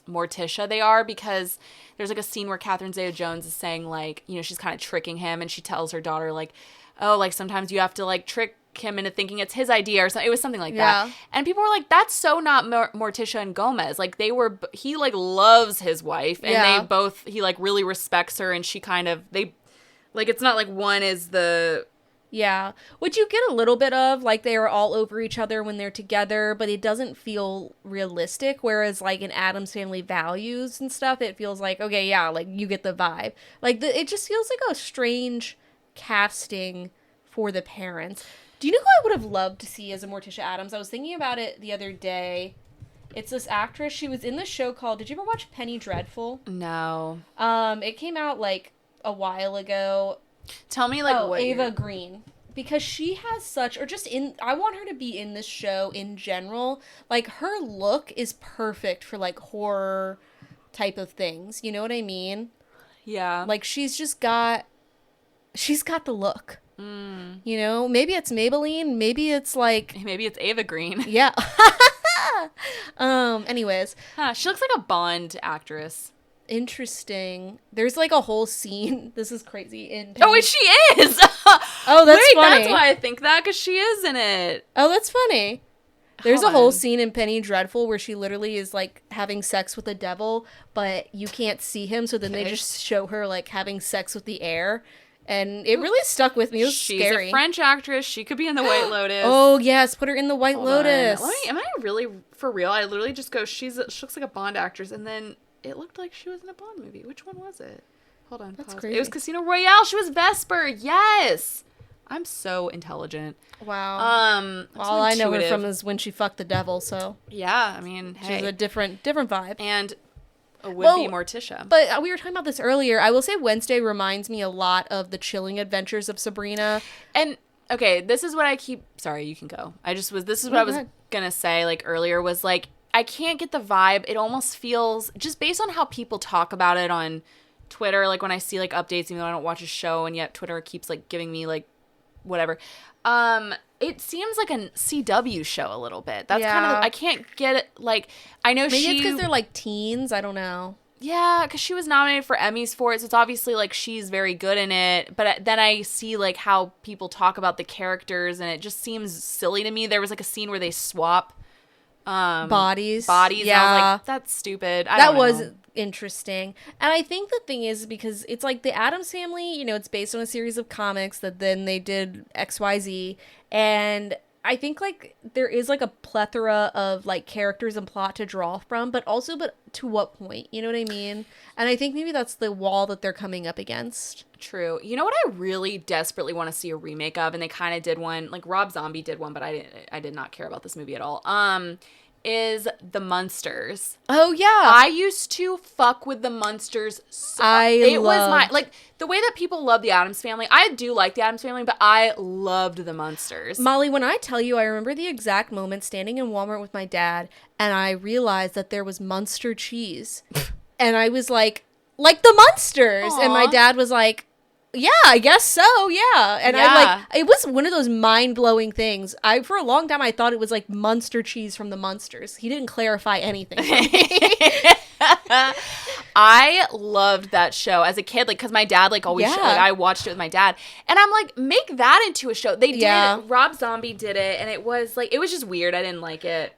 Morticia they are, because there's like a scene where Catherine Zeta-Jones is saying like, you know, she's kind of tricking him, and she tells her daughter like, oh, like sometimes you have to like trick him into thinking it's his idea or something. It was something like that. And people were like, that's so not Morticia and Gomez. Like he like loves his wife, and he like really respects her, and she kind of, like, it's not like one is the... Yeah, which you get a little bit of, like, they are all over each other when they're together, but it doesn't feel realistic, whereas, like, in Addams Family Values and stuff, it feels like, okay, yeah, like, you get the vibe. Like, it just feels like a strange casting for the parents. Do you know who I would have loved to see as a Morticia Addams? I was thinking about it the other day. It's this actress. She was in this show called, did you ever watch Penny Dreadful? No. It came out, like, a while ago. Tell me, like, what Ava Green. Because she has such, or just I want her to be in this show in general. Like, her look is perfect for, like, horror type of things. You know what I mean? Yeah. Like, she's got the look. You know? Maybe it's Maybelline. Maybe it's, like... Maybe it's Ava Green. Yeah. Anyways. She looks like a Bond actress. Interesting. There's like a whole scene. This is crazy. Oh, wait, she is. Oh, that's funny. That's why I think that, because she is in it. Oh, that's funny. There's a whole scene in Penny Dreadful where she literally is like having sex with the devil, but you can't see him. So then they just show her like having sex with the air, and it really stuck with me. It was scary. She's a French actress. She could be in the White Lotus. Oh yes, put her in the White Lotus. Am I really for real? I literally just go, she looks like a Bond actress, and then it looked like she was in a Bond movie. Which one was it? Hold on. That's pause. crazy. It was Casino Royale. She was Vesper. Yes. I'm so intelligent. Wow. All I know her from is when she fucked the devil, so. Yeah, I mean, hey. She's a different vibe. And a would-be Morticia. But we were talking about this earlier. I will say Wednesday reminds me a lot of the Chilling Adventures of Sabrina. And, okay, this is what I keep... Sorry, you can go. This is what I was going to say, like, earlier, was, like, I can't get the vibe. It almost feels, just based on how people talk about it on Twitter, like when I see like updates, even though I don't watch a show, and yet Twitter keeps like giving me like whatever. It seems like a CW show a little bit. That's kind of, I can't get it. Like, I know maybe it's because they're like teens. I don't know. Yeah, because she was nominated for Emmys for it, so it's obviously like she's very good in it. But then I see like how people talk about the characters, and it just seems silly to me. There was like a scene where they swap bodies. Yeah, and I was like, that's stupid. That was interesting. And I think the thing is, because it's like the Addams Family, you know, it's based on a series of comics that then they did XYZ, and I think like there is like a plethora of like characters and plot to draw from, but to what point? You know what I mean? And I think maybe that's the wall that they're coming up against. True. You know what I really desperately want to see a remake of, and they kind of did one. Like Rob Zombie did one, but I did not care about this movie at all. Is The Munsters. Oh yeah. I used to fuck with The Munsters so it was my like the way that people love the Addams Family. I do like the Addams Family, but I loved The Munsters. Molly, when I tell you, I remember the exact moment standing in Walmart with my dad, and I realized that there was Munster cheese. And I was like the Munsters. Aww. And my dad was like, yeah, I guess so. Yeah. And it was one of those mind blowing things. For a long time, I thought it was like Munster cheese from the Munsters. He didn't clarify anything for me. I loved that show as a kid, like, because my dad, like, always, I watched it with my dad. And I'm like, make that into a show. They did. Rob Zombie did it, and it was just weird. I didn't like it.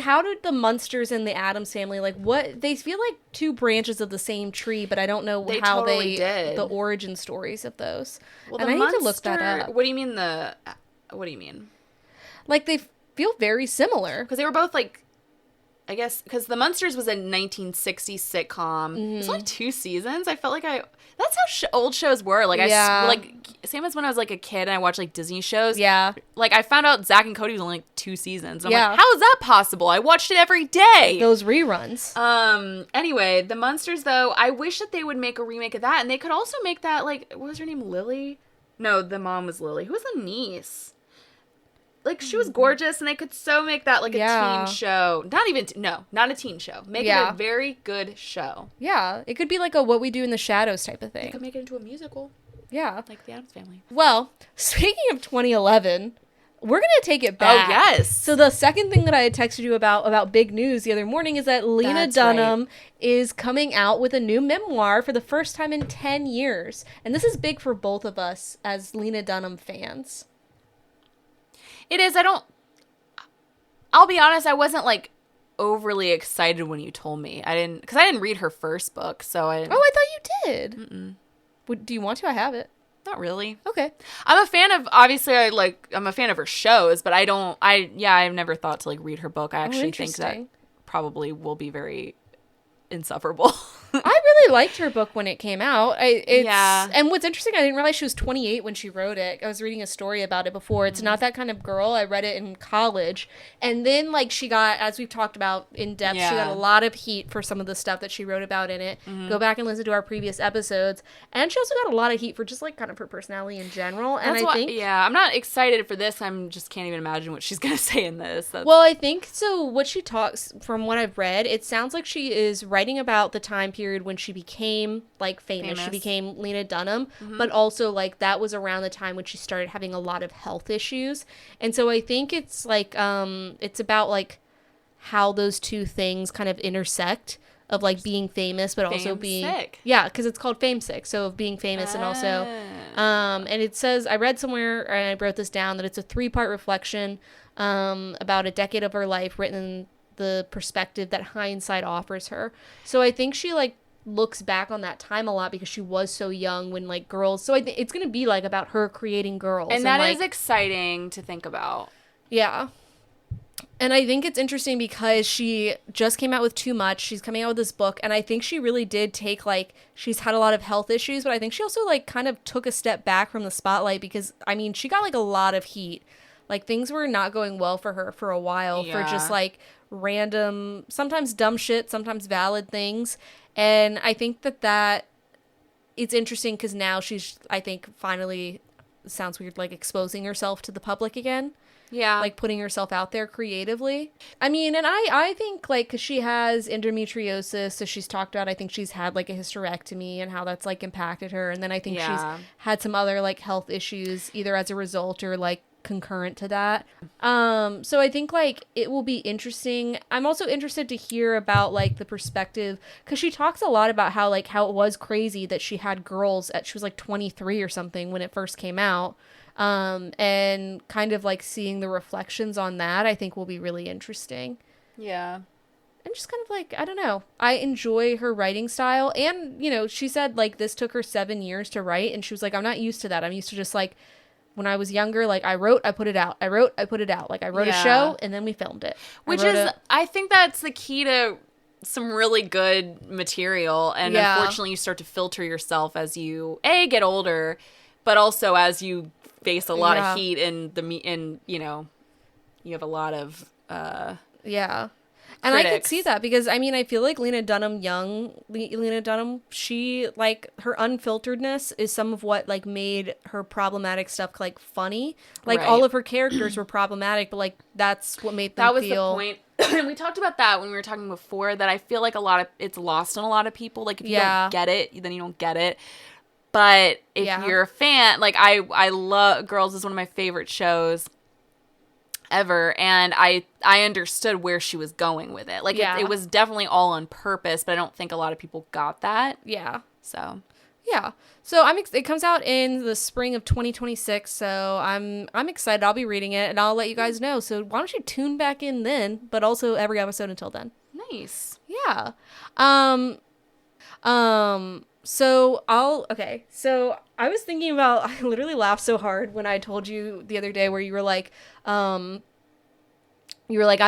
How did the Munsters and the Addams Family, like, what, they feel like two branches of the same tree, but I don't know how they did. The origin stories of those. Well, and I need to look that up. What do you mean? Like, they feel very similar. Because they were both, like, I guess, because The Munsters was a 1960s sitcom. Mm-hmm. It was only 2 seasons. I felt like that's how old shows were. Like, same as when I was, like, a kid and I watched, like, Disney shows. Yeah. Like, I found out Zack and Cody was only, like, 2 seasons. I'm like, how is that possible? I watched it every day. Those reruns. Anyway, The Munsters, though, I wish that they would make a remake of that. And they could also make that, like, what was her name? Lily? No, the mom was Lily. Who was the niece? Like, she was gorgeous, and they could so make that, like, a teen show. Not a teen show. Make it a very good show. Yeah. It could be like a What We Do in the Shadows type of thing. They could make it into a musical. Yeah. Like The Addams Family. Well, speaking of 2011, we're going to take it back. Oh, yes. So the second thing that I had texted you about big news the other morning is that Lena Dunham is coming out with a new memoir for the first time in 10 years. And this is big for both of us as Lena Dunham fans. It is. I'll be honest, I wasn't, like, overly excited when you told me. Because I didn't read her first book, so I thought you did. Mm-mm. Do you want to? I have it. Not really. Okay. I'm a fan of, obviously, I'm a fan of her shows, but I've never thought to, like, read her book. I actually think that probably will be very insufferable. I really liked her book when it came out. And what's interesting, I didn't realize she was 28 when she wrote it. I was reading a story about it before. It's not that kind of girl. I read it in college. And then, like, she got, as we've talked about in depth, she got a lot of heat for some of the stuff that she wrote about in it. Mm-hmm. Go back and listen to our previous episodes. And she also got a lot of heat for just, like, kind of her personality in general. And I'm not excited for this. I just can't even imagine what she's going to say in this. Well, I think, so what she talks, from what I've read, it sounds like she is writing about the time period when she became, like, famous. She became Lena Dunham, but also, like, that was around the time when she started having a lot of health issues. And so I think it's, like, it's about, like, how those two things kind of intersect, of, like, being famous, but also being... Sick. Yeah, because it's called Fame Sick, so of being famous and also... and it says, I read somewhere, and I wrote this down, that it's a 3-part reflection about a decade of her life written in the perspective that hindsight offers her. So I think she, like, looks back on that time a lot because she was so young when, like, girls... So I think it's going to be, like, about her creating girls. And that is exciting to think about. Yeah. And I think it's interesting because she just came out with Too Much. She's coming out with this book. And I think she really did take, like... She's had a lot of health issues, but I think she also, like, kind of took a step back from the spotlight because, I mean, she got, like, a lot of heat. Like, things were not going well for her for a while for just, like, random, sometimes dumb shit, sometimes valid things. And I think that it's interesting because now she's, I think, finally, sounds weird, like, exposing herself to the public again. Yeah. Like, putting herself out there creatively. I mean, and I think, like, because she has endometriosis, so she's talked about, I think she's had, like, a hysterectomy and how that's, like, impacted her. And then I think she's had some other, like, health issues either as a result or, like, concurrent to that. So I think, like, it will be interesting. I'm also interested to hear about, like, the perspective, because she talks a lot about how it was crazy that she had girls she was like 23 or something when it first came out, and kind of, like, seeing the reflections on that I think will be really interesting. Yeah. And just kind of, like, I don't know, I enjoy her writing style. And, you know, she said, like, this took her 7 years to write, and she was like, I'm not used to that. I'm used to just, like, when I was younger, like I wrote, I put it out. I wrote, I put it out. Like I wrote a show and then we filmed it. I think that's the key to some really good material. And unfortunately, you start to filter yourself as you get older, but also as you face a lot of heat and you have a lot of And critics. I could see that because, I mean, I feel like Lena Dunham, she, like, her unfilteredness is some of what, like, made her problematic stuff, like, funny. Like, all of her characters were problematic, but, like, that's what made them feel... That was the point. We talked about that when we were talking before, that I feel like it's lost on a lot of people. Like, if you don't get it, then you don't get it. But if you're a fan, like, I love... Girls is one of my favorite shows ever, and I understood where she was going with it. Like, it was definitely all on purpose, but I don't think a lot of people got that. Yeah. So it comes out in the spring of 2026, so I'm excited. I'll be reading it, and I'll let you guys know. So why don't you tune back in then, but also every episode until then. Nice. Yeah. So I was thinking about, I literally laughed so hard when I told you the other day where you were like, I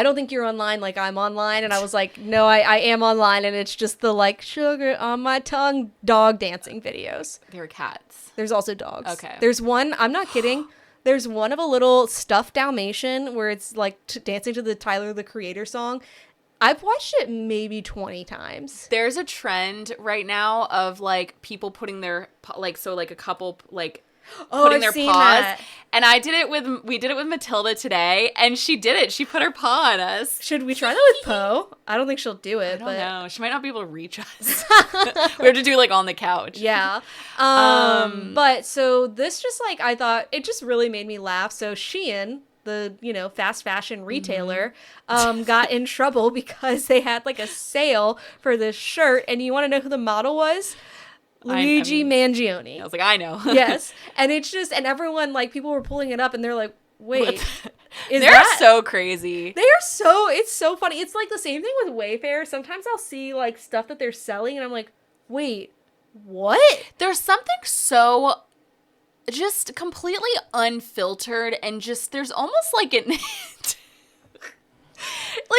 don't think you're online, like I'm online. And I was like, no, I am online. And it's just the like sugar on my tongue dog dancing videos. There are cats. There's also dogs. Okay. There's one, I'm not kidding. There's one of a little stuffed Dalmatian where it's like dancing to the Tyler, the Creator song. I've watched it maybe 20 times. There's a trend right now of like people putting their like a couple like putting their paws. That. And we did it with Matilda today, and she did it. She put her paw on us. Should we try that with Poe? I don't think she'll do it. I don't know. She might not be able to reach us. We have to do like on the couch. Yeah. But so this just like, I thought it just really made me laugh. So SHEIN, the, fast fashion retailer, got in trouble because they had like a sale for this shirt. And you want to know who the model was? Luigi Magione. I was like, I know. Yes. And it's just, and everyone, like, people were pulling it up and they're like, wait. They're so crazy. It's so funny. It's like the same thing with Wayfair. Sometimes I'll see like stuff that they're selling and I'm like, wait, what? There's something so just completely unfiltered and just there's almost like like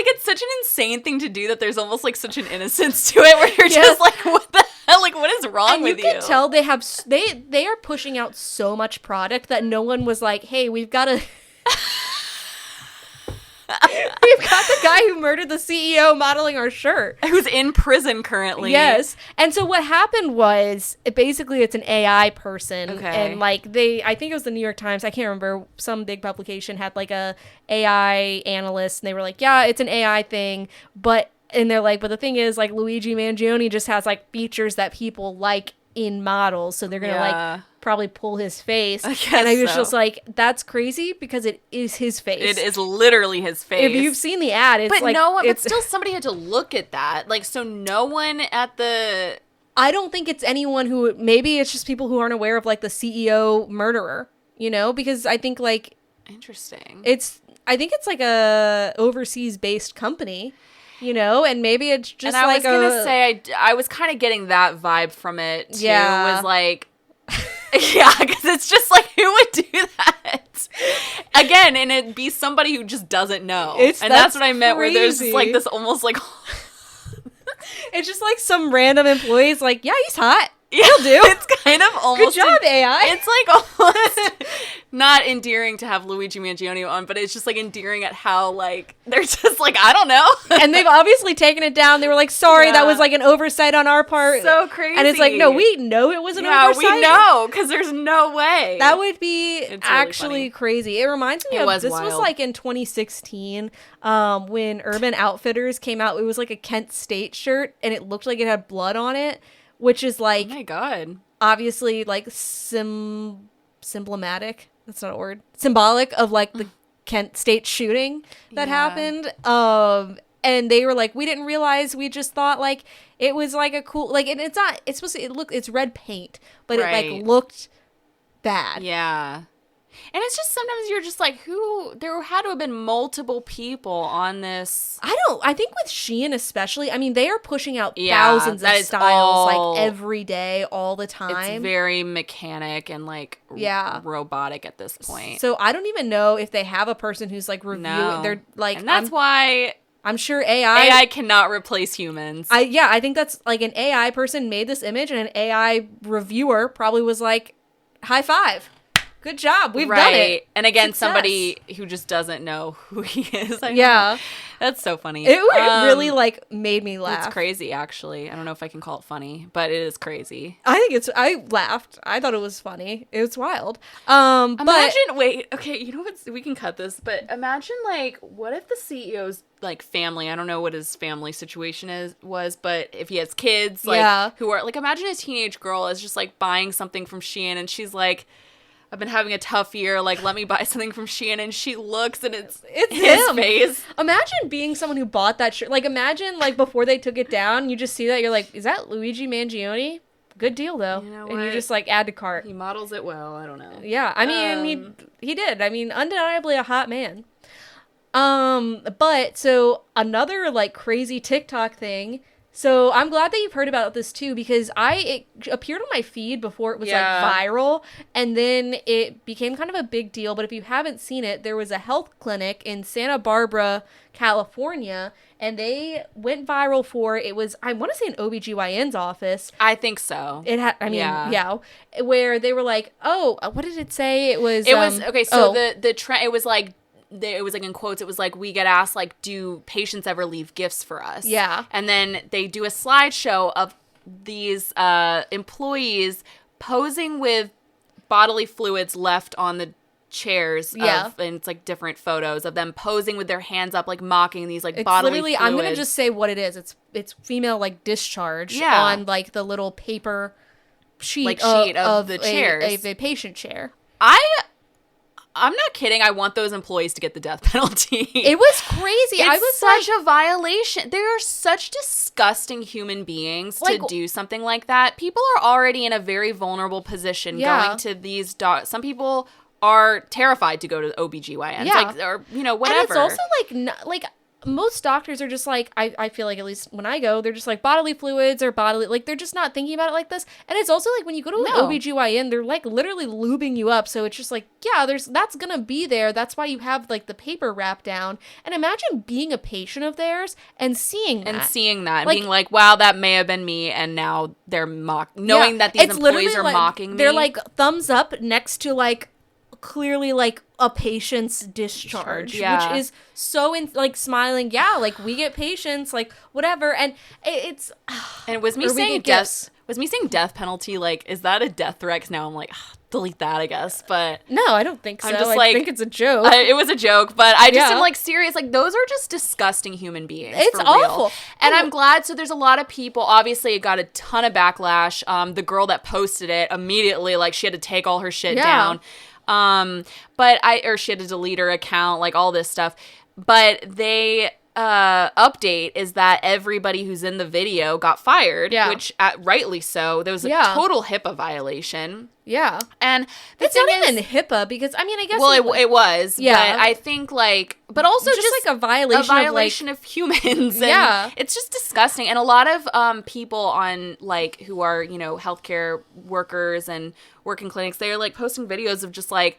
it's such an insane thing to do that there's almost like such an innocence to it where you're just like, what the hell, like what is wrong with you? You can tell they are pushing out so much product that no one was like, hey, we've got to we've got the guy who murdered the CEO modeling our shirt. Who's in prison currently. Yes. And so what happened was, it's an AI person. Okay. And like I think it was the New York Times, I can't remember, some big publication had like a AI analyst and they were like, yeah, it's an AI thing. And they're like, but the thing is like Luigi Magione just has like features that people like in models. So they're going to like probably pull his face. And I was just like, that's crazy because it is his face. It is literally his face. If you've seen the ad, it's but like... but still somebody had to look at that. Like, so no one at the... I don't think it's anyone who... Maybe it's just people who aren't aware of like the CEO murderer, because I think like... Interesting. I think it's like a overseas based company. And maybe it's just and like I was gonna say, I was kind of getting that vibe from it, too. Yeah. Was like, yeah, because it's just like, who would do that? Again, and it'd be somebody who just doesn't know. That's what I meant, crazy. Where there's just like this almost like... It's just like some random employee's like, yeah, he's hot. He'll do. It's kind of almost... Good job, AI. It's like almost not endearing to have Luigi Magione on, but it's just like endearing at how like they're just like, I don't know. And they've obviously taken it down. They were like, sorry, that was like an oversight on our part. So crazy. And it's like, no, we know it was an oversight. Yeah, we know, because there's no way. That would be actually crazy. It reminds me was like in 2016 when Urban Outfitters came out. It was like a Kent State shirt and it looked like it had blood on it. Which is like, oh my God, obviously like symbolic. That's not a word. Symbolic of like the Kent State shooting that happened. And they were like, we didn't realize. We just thought like it was like a cool like, and it's not. It's supposed to. It's red paint, but it like looked bad. Yeah. And it's just sometimes you're just like, there had to have been multiple people on this. I think with SHEIN especially, I mean, they are pushing out Yeah, thousands of that is styles all- like every day, all the It's time. very mechanic and like Yeah. robotic at this point. So I don't even know if they have a person who's like reviewing. No. They're like, And that's why I'm sure AI. AI cannot replace humans. I think that's like an AI person made this image, and an AI reviewer probably was like, high five. Good job. We've done it. And again, Success. somebody who just doesn't know who he is. I don't Yeah. know. That's so funny. It really like made me laugh. It's crazy, actually. I don't know if I can call it funny, but it is crazy. I laughed. I thought it was funny. It was wild. Wait, okay, you know what? We can cut this, but imagine like, what if the CEO's like family? I don't know what his family situation was, but if he has kids, like who are like, imagine a teenage girl is just like buying something from SHEIN, and she's like, I've been having a tough year, like, let me buy something from SHEIN, and she looks, and it's his him. face. Imagine being someone who bought that shirt. Like, imagine, like, before they took it down, you just see that, you're like, is that Luigi Magione? Good deal, though. You know and you what? just, like, add to cart. He models it well, I don't know. Yeah, I mean, he did. I mean, undeniably a hot man. But, so, another, like, crazy TikTok thing. So I'm glad that you've heard about this too, because it appeared on my feed before it was like viral, and then it became kind of a big deal. But if you haven't seen it, there was a health clinic in Santa Barbara, California, and they went viral for, it was, I want to say, an OBGYN's office. I think so. It had, I mean, yeah, where they were like, oh, what did it say? It was okay. So the trend, it was like in quotes, it was like, we get asked, like, do patients ever leave gifts for us? Yeah. And then they do a slideshow of these employees posing with bodily fluids left on the chairs. And it's like different photos of them posing with their hands up, like mocking these like bodily fluids. I'm going to just say what it is. It's female like discharge on like the little paper sheet, of the chairs. A patient chair. I'm not kidding. I want those employees to get the death penalty. It was crazy. It's such a violation. They are such disgusting human beings to do something like that. People are already in a very vulnerable position going to these Some people are terrified to go to the OBGYNs. Like, or, you know, whatever. And it's also like most doctors are just like, I feel like, at least when I go, they're just like bodily fluids or bodily, like they're just not thinking about it like this. And it's also like when you go to an OBGYN, they're like literally lubing you up. So it's just like, yeah, that's gonna be there. That's why you have like the paper wrapped down. And imagine being a patient of theirs and seeing that. And being like, wow, that may have been me. And now they're knowing that these employees are mocking me. They're like thumbs up next to like clearly like a patient's discharge, which is so like smiling, like we get patients, like whatever. And it's and was me saying death penalty, like, is that a death threat? 'Cause now I'm like, delete that, I guess. But no, I don't think so. I'm just I think it's a joke. It was a joke, but I just am like serious. Like, those are just disgusting human beings. It's for awful. Real. And I'm glad. So there's a lot of people. Obviously, it got a ton of backlash. The girl that posted it immediately, like, she had to take all her shit down. Or she had to delete her account, like all this stuff. But they update is that everybody who's in the video got fired, which rightly so. There was a total HIPAA violation. Yeah. And it's not even HIPAA because, I mean, I guess... Well, it was. Yeah. But I think, like... But also just like a violation of humans. And it's just disgusting. And a lot of people on, like, who are, you know, healthcare workers and work in clinics, they're, like, posting videos of just, like,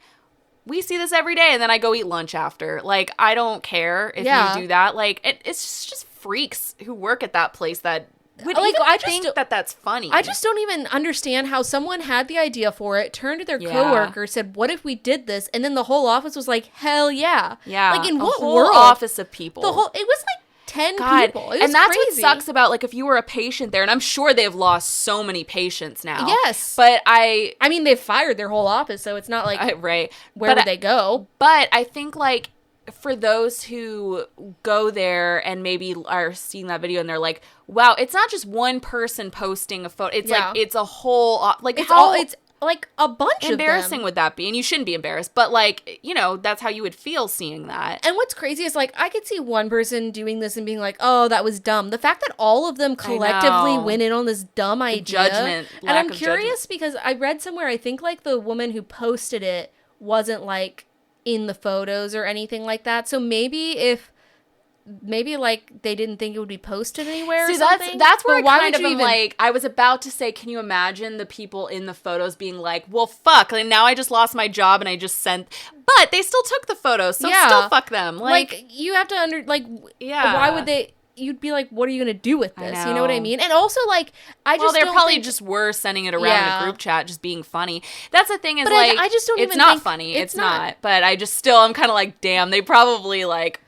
we see this every day, and then I go eat lunch after. Like, I don't care if you do that. Like, it's just freaks who work at that place that... I think that's funny. I just don't even understand how someone had the idea for it, turned to their coworker, said, "What if we did this?" And then the whole office was like, "Hell yeah!" Yeah, like in what whole world? Office of people. It was like 10 people. It was and that's crazy. what sucks about, like, if you were a patient there, and I'm sure they've lost so many patients now. Yes, but I mean, they've fired their whole office, so it's not like where would they go? But I think, like, for those who go there and maybe are seeing that video and they're like, wow, it's not just one person posting a photo. It's like, it's a whole, like, it's like a bunch of them. Embarrassing would that be? And you shouldn't be embarrassed, but, like, you know, that's how you would feel seeing that. And what's crazy is, like, I could see one person doing this and being like, oh, that was dumb. The fact that all of them collectively went in on this dumb idea. Judgment. And I'm curious because I read somewhere, I think, like, the woman who posted it wasn't like in the photos or anything like that. So maybe like they didn't think it would be posted anywhere or something. That's where But I kind of am like, I was about to say, can you imagine the people in the photos being like, well, fuck, like, now I just lost my job and I just sent, but they still took the photos, so still fuck them. Like you have to why would they, you'd be like, what are you going to do with this? You know what I mean? And also, like, they're probably just were sending it around in a group chat, just being funny. That's the thing is, but like, I just don't it's not funny. It's not. But I just still, I'm kind of like, damn, they probably like,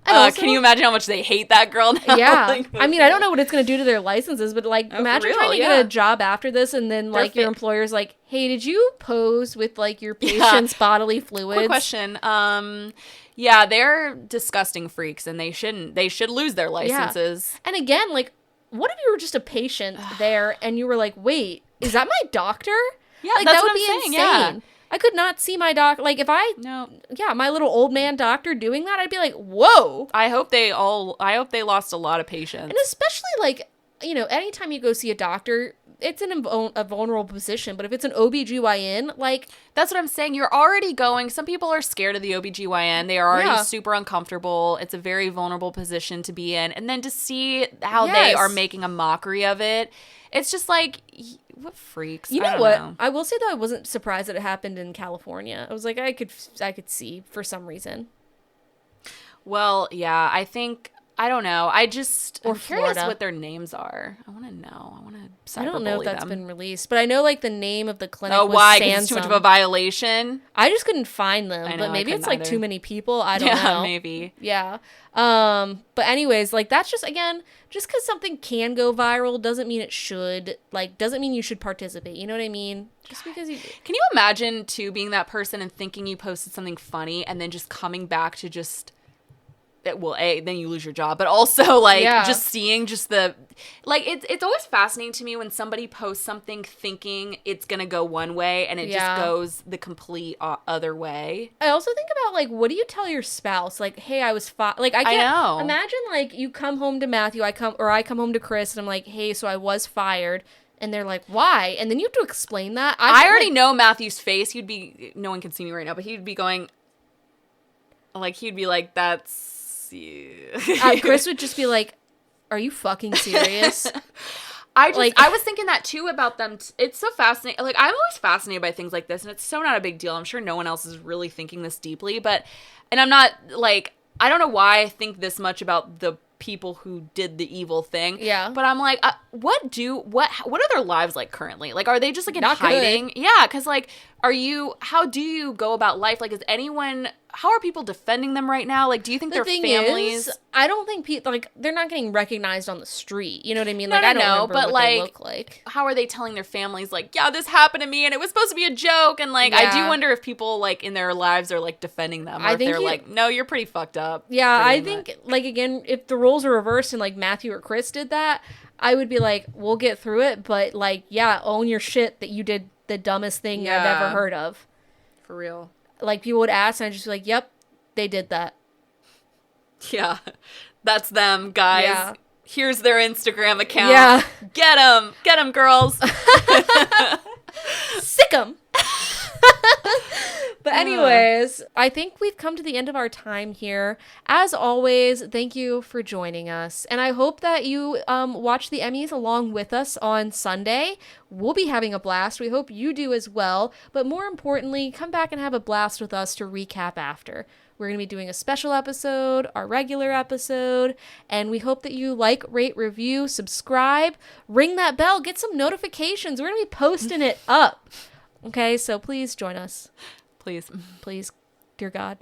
also, can you imagine how much they hate that girl now? Yeah. Like, I mean, I don't know what it's going to do to their licenses, but like, imagine trying to get a job after this and then like your employer's like, hey, did you pose with like your patient's bodily fluids? Quick question. Yeah, they're disgusting freaks and they should lose their licenses. Yeah. And again, like, what if you were just a patient there and you were like, wait, is that my doctor? Yeah, like, that's that would what be I'm saying. insane. Yeah. I could not see my doc. Like, if my little old man doctor doing that, I'd be like, whoa. I hope they lost a lot of patients. And especially, like, you know, anytime you go see a doctor, it's in a vulnerable position. But if it's an OBGYN, like... That's what I'm saying. You're already going... Some people are scared of the OBGYN. They are already super uncomfortable. It's a very vulnerable position to be in. And then to see how they are making a mockery of it, it's just like... What freaks? You know what? I will say, though, I wasn't surprised that it happened in California. I was like, I could see for some reason. Well, yeah, I think... I don't know. I'm curious Florida. what their names are. I want to know. I don't know if that's been released, but I know like the name of the clinic was why? Sansom. Because it's too much of a violation? I just couldn't find them, I know, but maybe it's like either. too many people. I don't know. Maybe. Yeah. But anyways, like that's just, again, just because something can go viral doesn't mean it should. Like, doesn't mean you should participate. You know what I mean? Just because you... Can you imagine, too, being that person and thinking you posted something funny and then just coming back to just... Well, then you lose your job, but also like just seeing just the, like, it's always fascinating to me when somebody posts something thinking it's gonna go one way and it just goes the complete other way. I also think about like, what do you tell your spouse? Like, hey, I was like, I can't imagine like you come home to Matthew, I come home to Chris, and I'm like, hey, so I was fired. And they're like, why? And then you have to explain that. I already know Matthew's face. No one can see me right now, but he'd be going, like, that's you. Chris would just be like, are you fucking serious? I was thinking that too about them. It's so fascinating. Like, I'm always fascinated by things like this, and it's so not a big deal. I'm sure no one else is really thinking this deeply, and I'm not like, I don't know why I think this much about the people who did the evil thing. Yeah. But I'm like, what are their lives like currently? Like, are they just like in hiding? Good. Yeah. Cause like, how do you go about life? Like, how are people defending them right now? Like, do you think their families? I don't think people, like, they're not getting recognized on the street. You know what I mean? Like, I don't know, but what they look like. How are they telling their families, like, yeah, this happened to me and it was supposed to be a joke? And like, I do wonder if people like in their lives are like defending them, or if they're like, no, you're pretty fucked up. Yeah, I think like, again, if the roles are reversed and like Matthew or Chris did that, I would be like, we'll get through it, but like, yeah, own your shit that you did the dumbest thing I've ever heard of. For real. Like, people would ask, and I'd just be like, yep, they did that. Yeah, that's them, guys. Yeah. Here's their Instagram account. Yeah. Get them, girls. Sick 'em. But anyways, I think we've come to the end of our time here. As always, thank you for joining us. And I hope that you watch the Emmys along with us on Sunday. We'll be having a blast. We hope you do as well. But more importantly, come back and have a blast with us to recap after. We're going to be doing a special episode, our regular episode, and we hope that you like, rate, review, subscribe, ring that bell, get some notifications. We're going to be posting it up. Okay, so please join us. Please, dear God.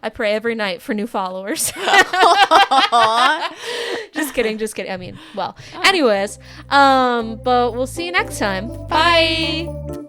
I pray every night for new followers. Just kidding. I mean, well, anyways, but we'll see you next time. Bye.